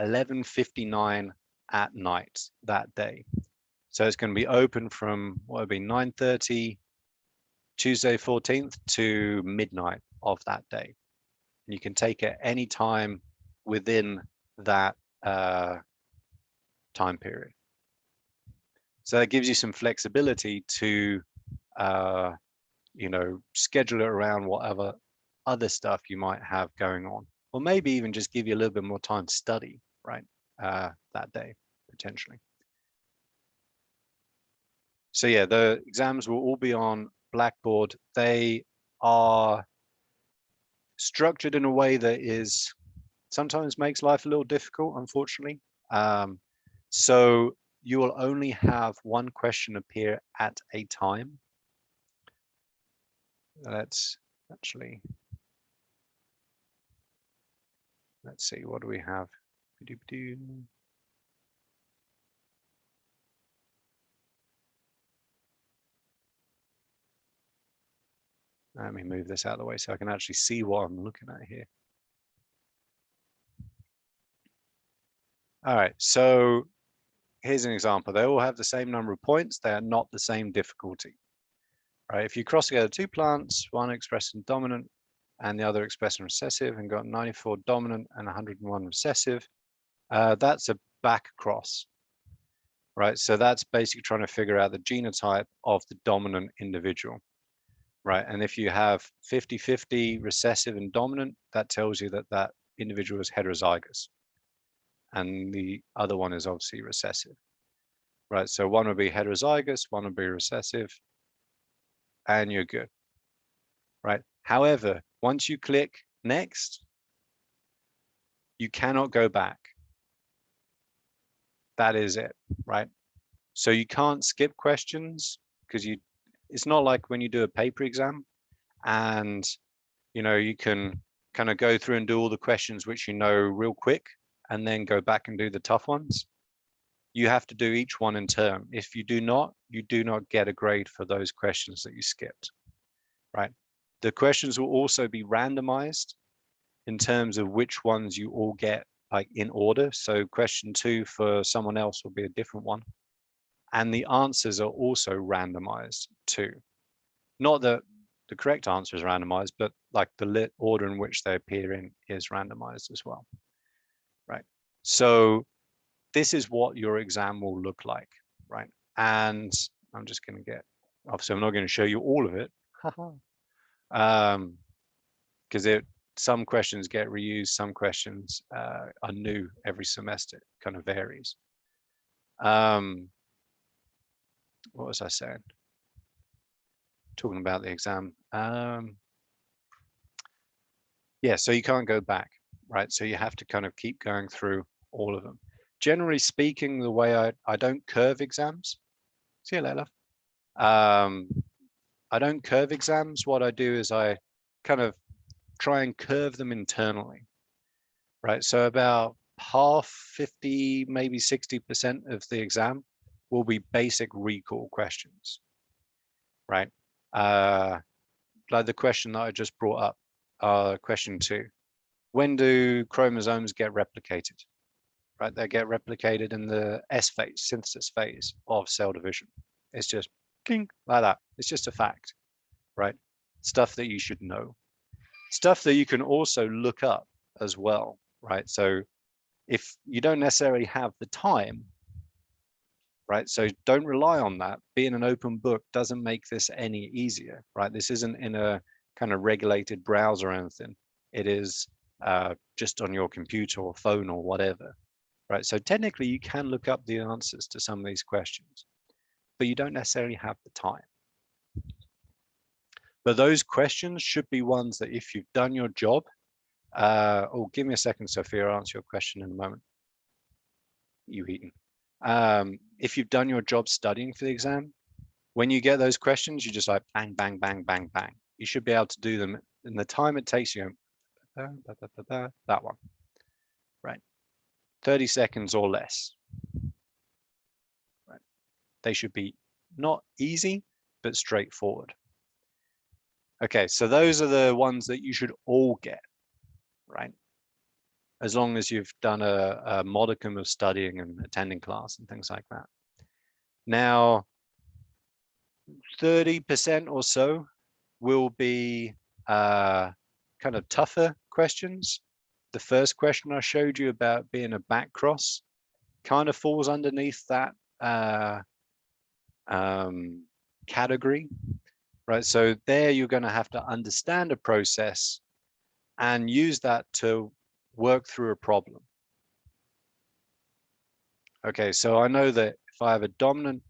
11:59 at night that day. So it's going to be open from what would be 9:30 Tuesday 14th to midnight of that day. And you can take it any time within that time period. So that gives you some flexibility to you know, schedule it around whatever other stuff you might have going on, or maybe even just give you a little bit more time to study, right? That day, potentially. So yeah, the exams will all be on Blackboard. They are structured in a way that is sometimes makes life a little difficult, unfortunately. So you will only have one question appear at a time. Let's actually, let's see, what do we have? Let me move this out of the way so I can actually see what I'm looking at here. All right, so here's an example. They all have the same number of points. They are not the same difficulty, right? If you cross together two plants, one expressed in dominant and the other expressed in recessive, and got 94 dominant and 101 recessive, that's a back cross, right? So that's basically trying to figure out the genotype of the dominant individual, right? And if you have 50-50 recessive and dominant, that tells you that that individual is heterozygous. And the other one is obviously recessive, right? So one would be heterozygous, one would be recessive, and you're good, right? However, once you click next, you cannot go back. That is it, right? So you can't skip questions because it's not like when you do a paper exam and, you know, you can kind of go through and do all the questions which you know real quick and then go back and do the tough ones. You have to do each one in turn. If you do not get a grade for those questions that you skipped, right? The questions will also be randomized in terms of which ones you all get like in order. So question 2 for someone else will be a different one. And the answers are also randomized too. Not that the correct answer is randomized, but like the order in which they appear in is randomized as well, right? So this is what your exam will look like, right? And I'm just going to get, obviously I'm not going to show you all of it, because some questions get reused, some questions are new every semester. It kind of varies. What was I saying? Talking about the exam. Yeah, so you can't go back, right? So you have to kind of keep going through all of them. Generally speaking, the way I don't curve exams. See you later. I don't curve exams. What I do is I kind of try and curve them internally, right? So about half, 50, maybe 60% of the exam will be basic recall questions, right? Like the question that I just brought up question 2. When do chromosomes get replicated? Right, they get replicated in the S phase, synthesis phase of cell division. It's just clink, like that. It's just a fact, right? Stuff that you should know. Stuff that you can also look up as well, right? So if you don't necessarily have the time, right? So don't rely on that. Being an open book doesn't make this any easier, right? This isn't in a kind of regulated browser or anything. It is just on your computer or phone or whatever, right? So technically you can look up the answers to some of these questions, but you don't necessarily have the time. But those questions should be ones that if you've done your job, oh, give me a second, Sophia, I'll answer your question in a moment. You eating. If you've done your job studying for the exam, when you get those questions, you just like bang, bang, bang, bang, bang. You should be able to do them in the time it takes you. That one, right? 30 seconds or less. Right. They should be not easy, but straightforward. Okay, so those are the ones that you should all get, right? As long as you've done a modicum of studying and attending class and things like that. Now, 30% or so will be kind of tougher questions. The first question I showed you about being a back cross kind of falls underneath that category, right? So there you're going to have to understand a process and use that to work through a problem. Okay, so I know that if I have a dominant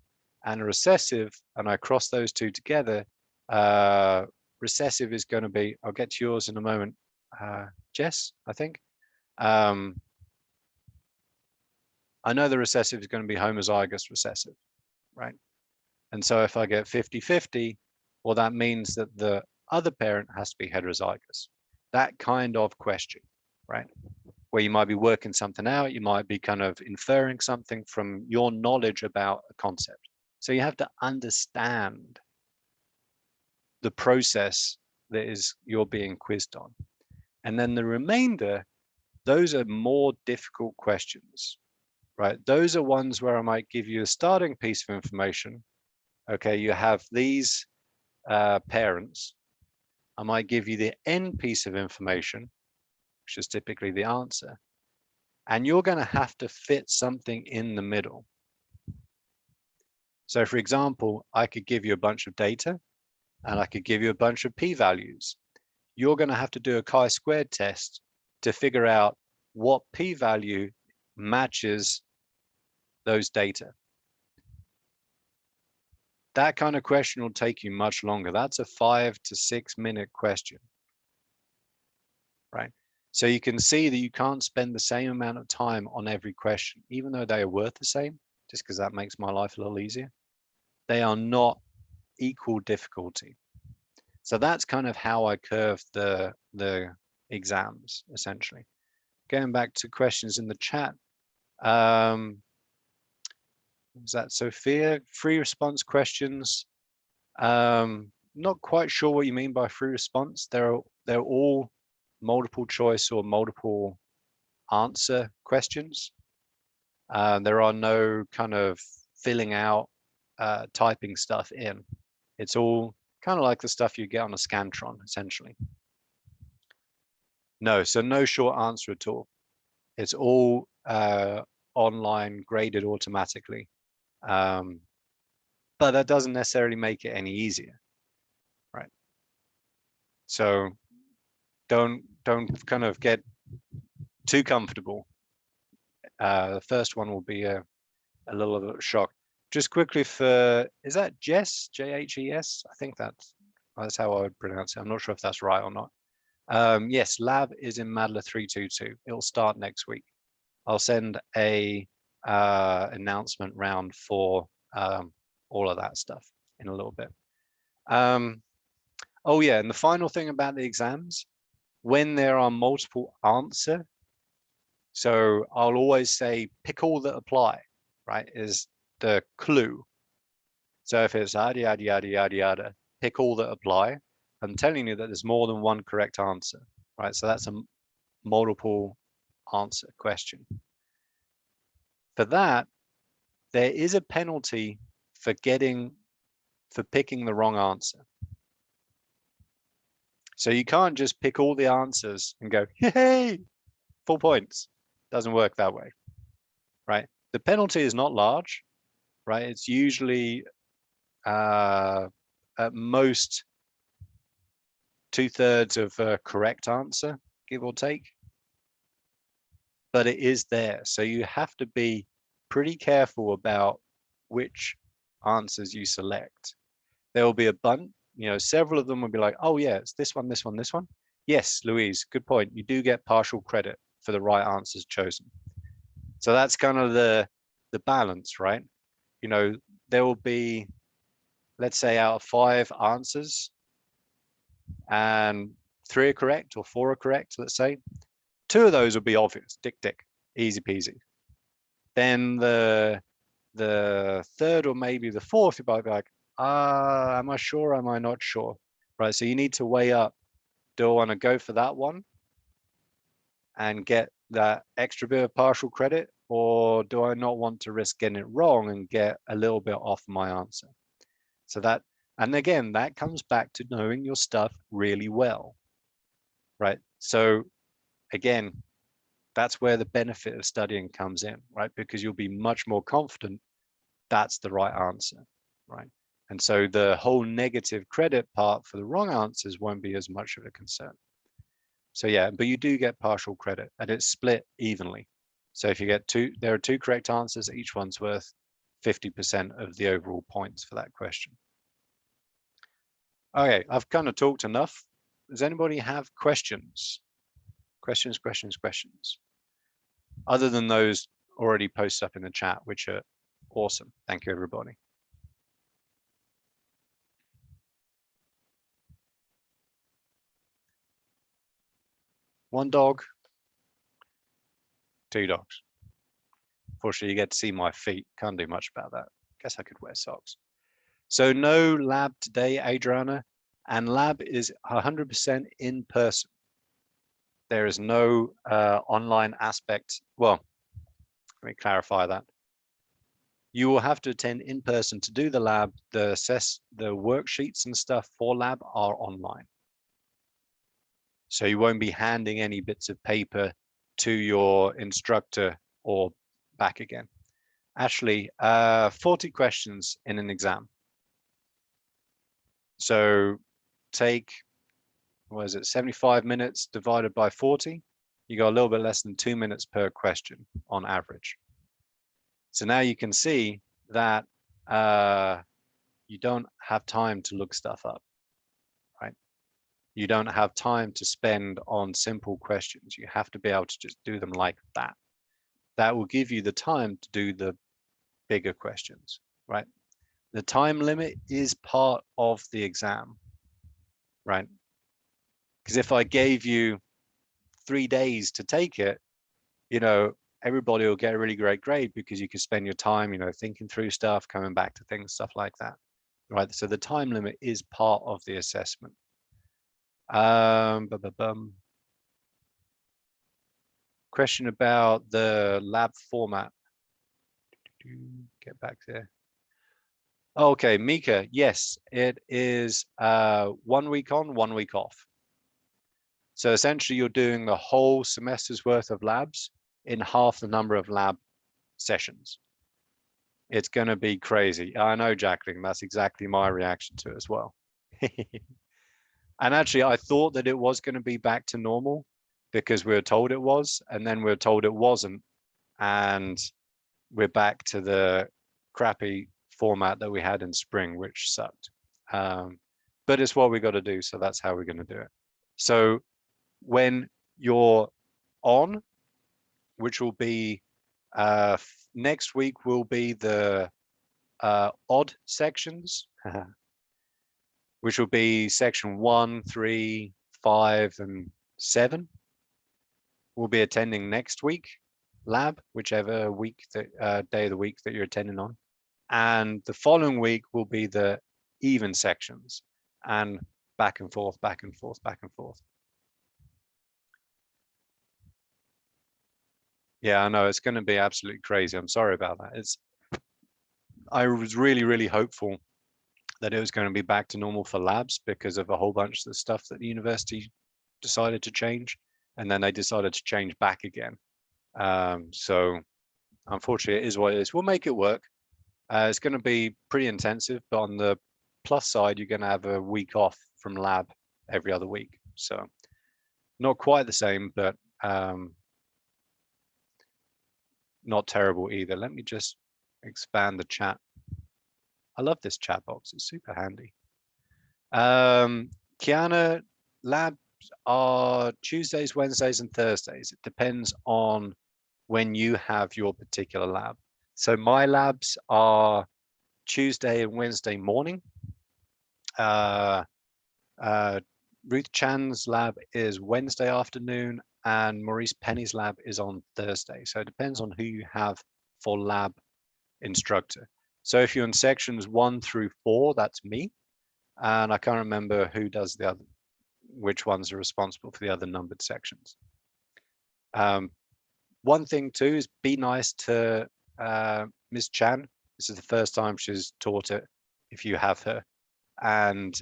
and a recessive and I cross those two together, recessive is going to be, I'll get to yours in a moment, Jess, I think. I know the recessive is going to be homozygous recessive, right? And so if I get 50-50, well, that means that the other parent has to be heterozygous. That kind of question, right? Where you might be working something out, you might be kind of inferring something from your knowledge about a concept. So you have to understand the process that is you're being quizzed on. And then the remainder, those are more difficult questions, right? Those are ones where I might give you a starting piece of information. Okay, you have these parents. I might give you the end piece of information, which is typically the answer. And you're going to have to fit something in the middle. So for example, I could give you a bunch of data and I could give you a bunch of p-values. You're going to have to do a chi-squared test to figure out what p-value matches those data. That kind of question will take you much longer. That's a 5 to 6 minute question, right? So you can see that you can't spend the same amount of time on every question, even though they are worth the same, just because that makes my life a little easier. They are not equal difficulty. So that's kind of how I curve the exams, essentially. Going back to questions in the chat. Was that Sophia? Free response questions. Not quite sure what you mean by free response. They're all multiple choice or multiple answer questions. There are no kind of filling out, typing stuff in. It's all kind of like the stuff you get on a Scantron, essentially. No, so no short answer at all. It's all online, graded automatically. But that doesn't necessarily make it any easier, right? So don't kind of get too comfortable. The first one will be a little of a shock. Just quickly for, is that Jess, J-H-E-S? I think that's how I would pronounce it. I'm not sure if that's right or not. Yes, lab is in Madler 322. It'll start next week. I'll send a announcement round for all of that stuff in a little bit. Oh yeah, and the final thing about the exams, when there are multiple answer, so I'll always say pick all that apply, right, is the clue. So if it's yada, yada, yada, yada, yada, pick all that apply. I'm telling you that there's more than one correct answer, right? So that's a multiple answer question. For that, there is a penalty for picking the wrong answer. So you can't just pick all the answers and go, yay, 4 points. Doesn't work that way, right? The penalty is not large, right? It's usually at most 2/3 of a correct answer, give or take. But it is there. So you have to be pretty careful about which answers you select. There will be a bunch, several of them will be like, oh yeah, it's this one, this one, this one. Yes, Louise, good point. You do get partial credit for the right answers chosen. So that's kind of the balance, right? There will be, let's say, out of 5 answers, and 3 are correct or 4 are correct, let's say. 2 of those will be obvious, tick, easy peasy. Then the 3rd or maybe the 4th, you might be like, am I sure? Am I not sure? Right. So you need to weigh up, do I want to go for that one and get that extra bit of partial credit, or do I not want to risk getting it wrong and get a little bit off my answer? So that, and again, that comes back to knowing your stuff really well, right? So again, that's where the benefit of studying comes in, right? Because you'll be much more confident that's the right answer, right? And so the whole negative credit part for the wrong answers won't be as much of a concern. So yeah, but you do get partial credit and it's split evenly. So if you get 2, there are 2 correct answers, each one's worth 50% of the overall points for that question. Okay, I've kind of talked enough. Does anybody have questions? Questions? Other than those already posted up in the chat, which are awesome. Thank you, everybody. One dog, 2 dogs. Fortunately, you get to see my feet. Can't do much about that. Guess I could wear socks. So no lab today, Adriana, and lab is 100% in person. There is no online aspect. Well, let me clarify that. You will have to attend in person to do the lab. The worksheets and stuff for lab are online. So you won't be handing any bits of paper to your instructor or back again. Actually, 40 questions in an exam. So take, what is it, 75 minutes divided by 40. You got a little bit less than 2 minutes per question on average. So now you can see that you don't have time to look stuff up, right? You don't have time to spend on simple questions. You have to be able to just do them like that. That will give you the time to do the bigger questions, right? The time limit is part of the exam, right? Because if I gave you 3 days to take it, everybody will get a really great grade because you can spend your time, thinking through stuff, coming back to things, stuff like that, right? So the time limit is part of the assessment. Question about the lab format. Get back there. Okay, Mika, yes, it is 1 week on, 1 week off. So essentially you're doing the whole semester's worth of labs in half the number of lab sessions. It's going to be crazy. I know, Jacqueline, that's exactly my reaction to it as well. And actually, I thought that it was going to be back to normal because we were told it was, and then we were told it wasn't. And we're back to the crappy format that we had in spring, which sucked. But it's what we got to do. So that's how we're going to do it. So when you're on, which will be next week, will be the odd sections, which will be section 1, 3, 5, and 7. We'll be attending next week lab, whichever week that day of the week that you're attending on. And the following week will be the even sections. And back and forth, back and forth, back and forth. Yeah, I know it's going to be absolutely crazy. I'm sorry about that. I was really, really hopeful that it was going to be back to normal for labs because of a whole bunch of the stuff that the university decided to change, and then they decided to change back again. So unfortunately, it is what it is. We'll make it work. It's going to be pretty intensive, but on the plus side, you're going to have a week off from lab every other week. So not quite the same, but not terrible either. Let me just expand the chat. I love this chat box. It's super handy. Kiana, labs are Tuesdays, Wednesdays, and Thursdays. It depends on when you have your particular lab. So my labs are Tuesday and Wednesday morning. Ruth Chan's lab is Wednesday afternoon, and Maurice Penny's lab is on Thursday. So it depends on who you have for lab instructor. So if you're in sections 1 through 4, that's me. And I can't remember who does the other, which ones are responsible for the other numbered sections. One thing too is be nice to Ms. Chan. This is the first time she's taught it, if you have her. And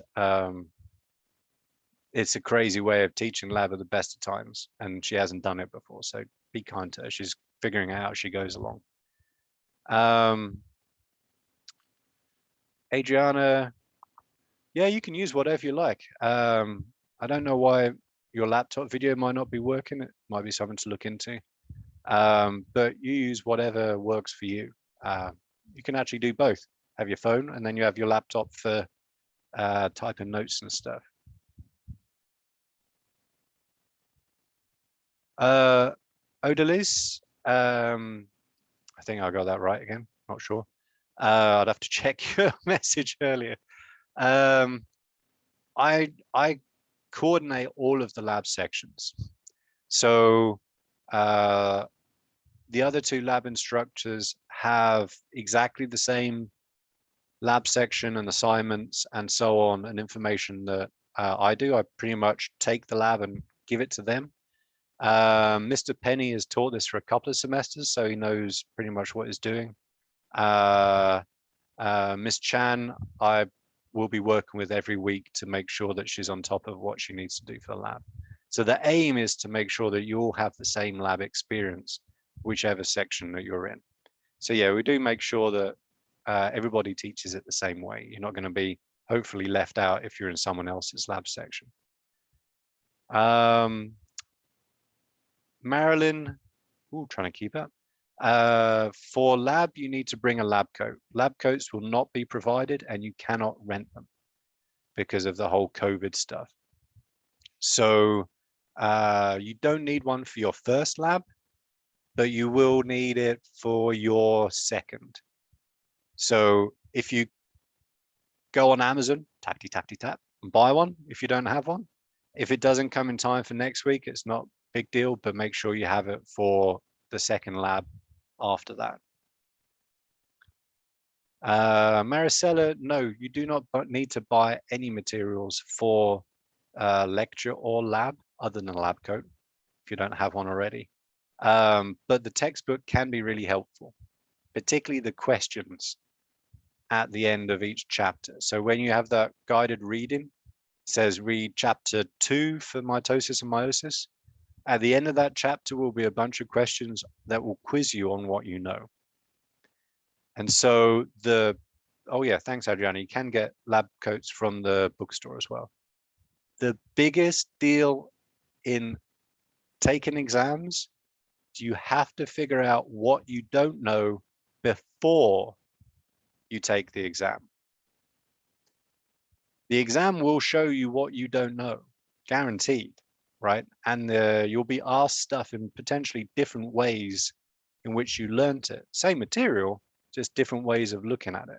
it's a crazy way of teaching lab at the best of times, and she hasn't done it before, so be kind to her. She's figuring it out as she goes along. Adriana, yeah, you can use whatever you like. I don't know why your laptop video might not be working. It might be something to look into. But you use whatever works for you. You can actually do both. Have your phone, and then you have your laptop for typing notes and stuff. Odalis, I think I got that right again, not sure. I'd have to check your message earlier. I coordinate all of the lab sections. So the other 2 lab instructors have exactly the same lab section and assignments and so on, and information that I do. I pretty much take the lab and give it to them. Mr. Penny has taught this for a couple of semesters, so he knows pretty much what he's doing. Miss Chan, I will be working with every week to make sure that she's on top of what she needs to do for the lab. So the aim is to make sure that you all have the same lab experience, whichever section that you're in. So yeah, we do make sure that everybody teaches it the same way. You're not going to be hopefully left out if you're in someone else's lab section. Marilyn, trying to keep up. For lab, you need to bring a lab coat. Lab coats will not be provided, and you cannot rent them because of the whole COVID stuff. So you don't need one for your first lab, but you will need it for your second. So if you go on Amazon, tappity tappity tap, and buy one if you don't have one. If it doesn't come in time for next week, it's not a big deal, but make sure you have it for the second lab after that. Maricela, no, you do not need to buy any materials for lecture or lab other than a lab coat if you don't have one already. But the textbook can be really helpful, particularly the questions at the end of each chapter. So when you have that guided reading, it says read chapter 2 for mitosis and meiosis. At the end of that chapter will be a bunch of questions that will quiz you on what you know. And so oh yeah, thanks, Adriana. You can get lab coats from the bookstore as well. The biggest deal in taking exams, you have to figure out what you don't know before you take the exam. The exam will show you what you don't know, guaranteed, right? And you'll be asked stuff in potentially different ways in which you learned it. Same material, just different ways of looking at it,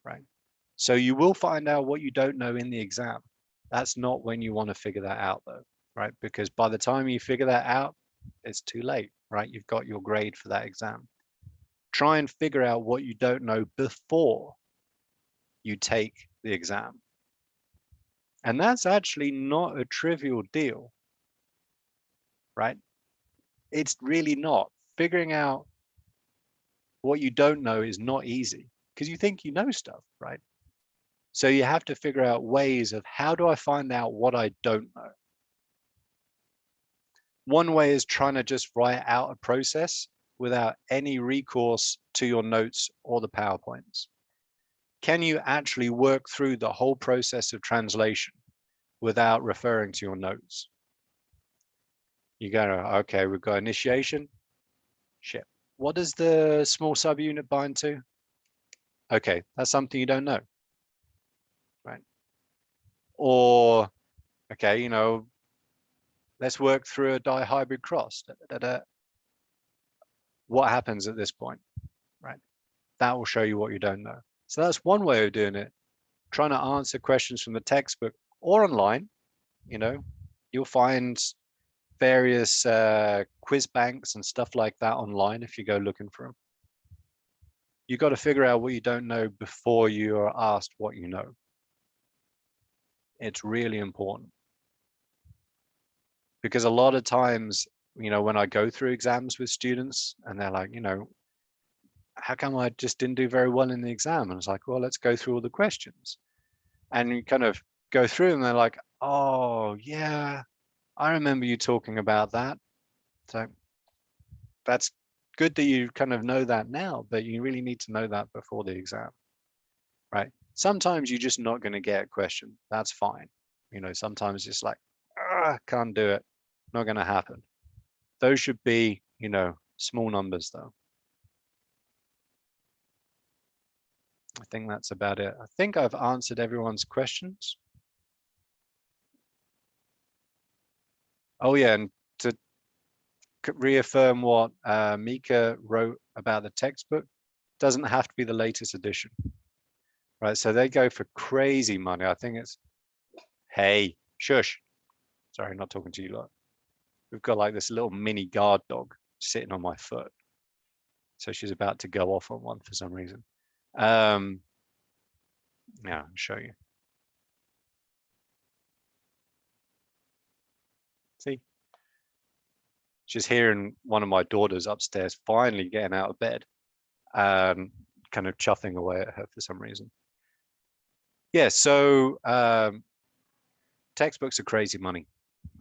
right? So you will find out what you don't know in the exam. That's not when you want to figure that out though, right? Because by the time you figure that out, it's too late, right? You've got your grade for that exam. Try and figure out what you don't know before you take the exam. And that's actually not a trivial deal, right? It's really not. Figuring out what you don't know is not easy because you think you know stuff, right? So you have to figure out ways of how do I find out what I don't know? One way is trying to just write out a process without any recourse to your notes or the PowerPoints. Can you actually work through the whole process of translation without referring to your notes? You go, okay, we've got initiation. Shit. What does the small subunit bind to? Okay, that's something you don't know, right? Or, okay, you know, let's work through a dihybrid cross. What happens at this point, right? That will show you what you don't know. So that's one way of doing it. Trying to answer questions from the textbook or online, you know, you'll find various quiz banks and stuff like that online if you go looking for them. You've got to figure out what you don't know before you are asked what you know. It's really important. Because a lot of times, you know, when I go through exams with students and they're like, you know, how come I just didn't do very well in the exam? And it's like, well, let's go through all the questions. And you kind of go through and they're like, oh, yeah, I remember you talking about that. So that's good that you kind of know that now, but you really need to know that before the exam, right? Sometimes you're just not going to get a question. That's fine. You know, sometimes it's like, can't do it. Not going to happen. Those should be, you know, small numbers though. I think that's about it. I think I've answered everyone's questions. Oh yeah, and to reaffirm what Mika wrote about the textbook, doesn't have to be the latest edition, right? So they go for crazy money. I think it's, hey, shush. Sorry, not talking to you lot. We've got like this little mini guard dog sitting on my foot. So she's about to go off on one for some reason. Yeah, I'll show you. See? She's hearing one of my daughters upstairs finally getting out of bed, kind of chuffing away at her for some reason. Yeah, so textbooks are crazy money,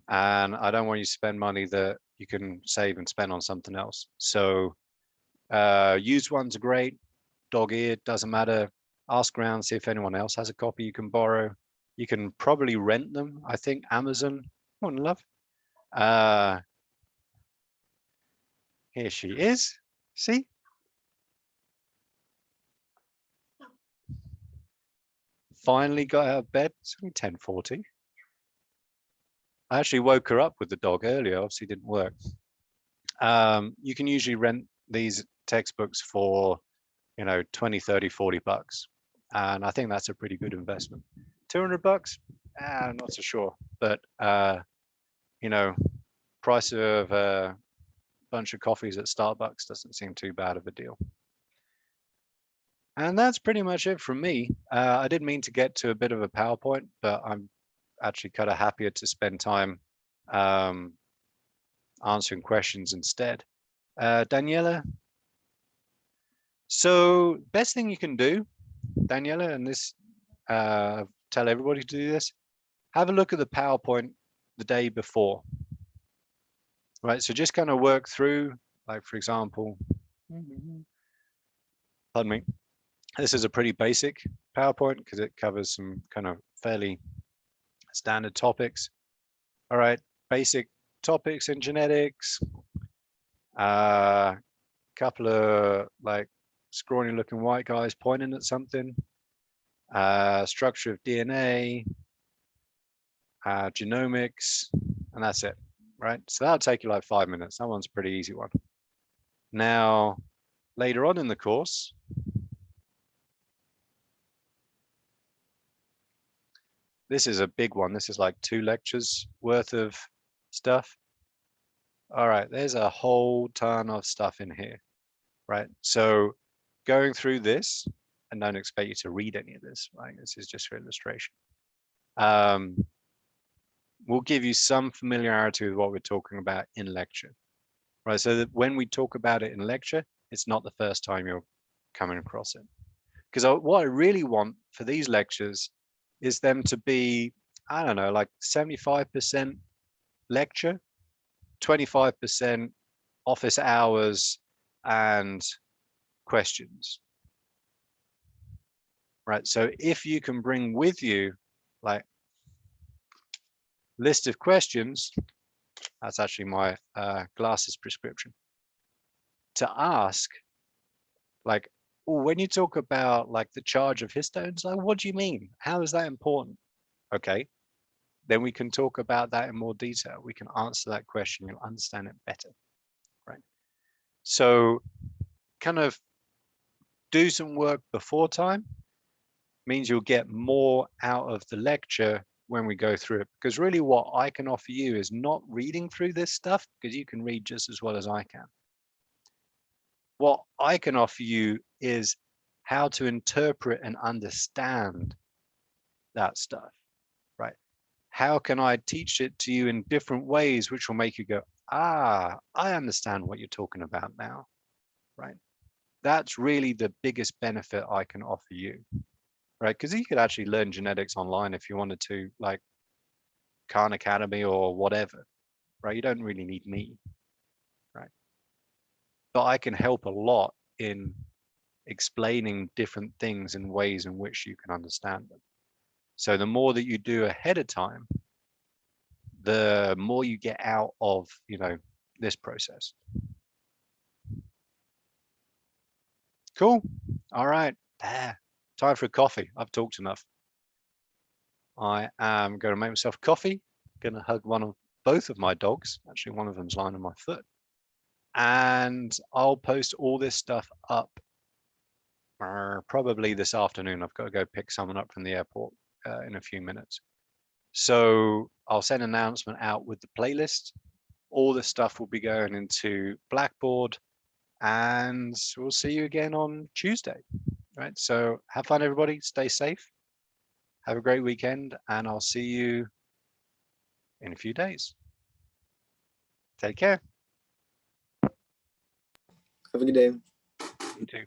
and I don't want you to spend money that you can save and spend on something else. So used ones are great, dog-eared, doesn't matter. Ask around, see if anyone else has a copy you can borrow. You can probably rent them. I think Amazon, oh, love. Here she is, see? Finally got out of bed, it's only 10:40. I actually woke her up with the dog earlier, obviously didn't work. You can usually rent these textbooks for, you know, 20, 30, 40 bucks. And I think that's a pretty good investment. 200 bucks? I'm not so sure, but you know, price of a bunch of coffees at Starbucks doesn't seem too bad of a deal. And that's pretty much it from me. I did mean to get to a bit of a PowerPoint, but I'm actually kind of happier to spend time answering questions instead. Daniela. So best thing you can do, Daniela, and this, tell everybody to do this, have a look at the PowerPoint the day before, right? So just kind of work through, like for example, pardon me, this is a pretty basic PowerPoint because it covers some kind of fairly standard topics. All right, basic topics in genetics, couple of like scrawny looking white guys pointing at something, structure of DNA, genomics, and that's it, right? So that'll take you like 5 minutes. That one's a pretty easy one. Now, later on in the course, this is a big one. This is like 2 lectures worth of stuff. All right, there's a whole ton of stuff in here, right? So going through this, and don't expect you to read any of this, right? This is just for illustration. will give you some familiarity with what we're talking about in lecture, right? So that when we talk about it in lecture, it's not the first time you're coming across it. Because what I really want for these lectures is them to be, I don't know, like 75% lecture, 25% office hours and questions, right? So if you can bring with you like list of questions, that's actually my glasses prescription, to ask, like, oh, when you talk about like the charge of histones, like, what do you mean? How is that important? Okay, then we can talk about that in more detail. We can answer that question. You'll understand it better, right? So kind of do some work before time means you'll get more out of the lecture when we go through it. Because really what I can offer you is not reading through this stuff, because you can read just as well as I can. What I can offer you is how to interpret and understand that stuff, right? How can I teach it to you in different ways, which will make you go, ah, I understand what you're talking about now, right? That's really the biggest benefit I can offer you, right? Because you could actually learn genetics online if you wanted to, like Khan Academy or whatever, right? You don't really need me, right? But I can help a lot in explaining different things in ways in which you can understand them. So the more that you do ahead of time, the more you get out of, you know, this process. Cool. All right. There. Time for a coffee. I've talked enough. I am going to make myself coffee. Going to hug both of my dogs. Actually, one of them's lying on my foot. And I'll post all this stuff up probably this afternoon. I've got to go pick someone up from the airport in a few minutes. So I'll send an announcement out with the playlist. All the stuff will be going into Blackboard, and we'll see you again on Tuesday. Right. So have fun, everybody. Stay safe. Have a great weekend, and I'll see you in a few days. Take care. Have a good day. You too.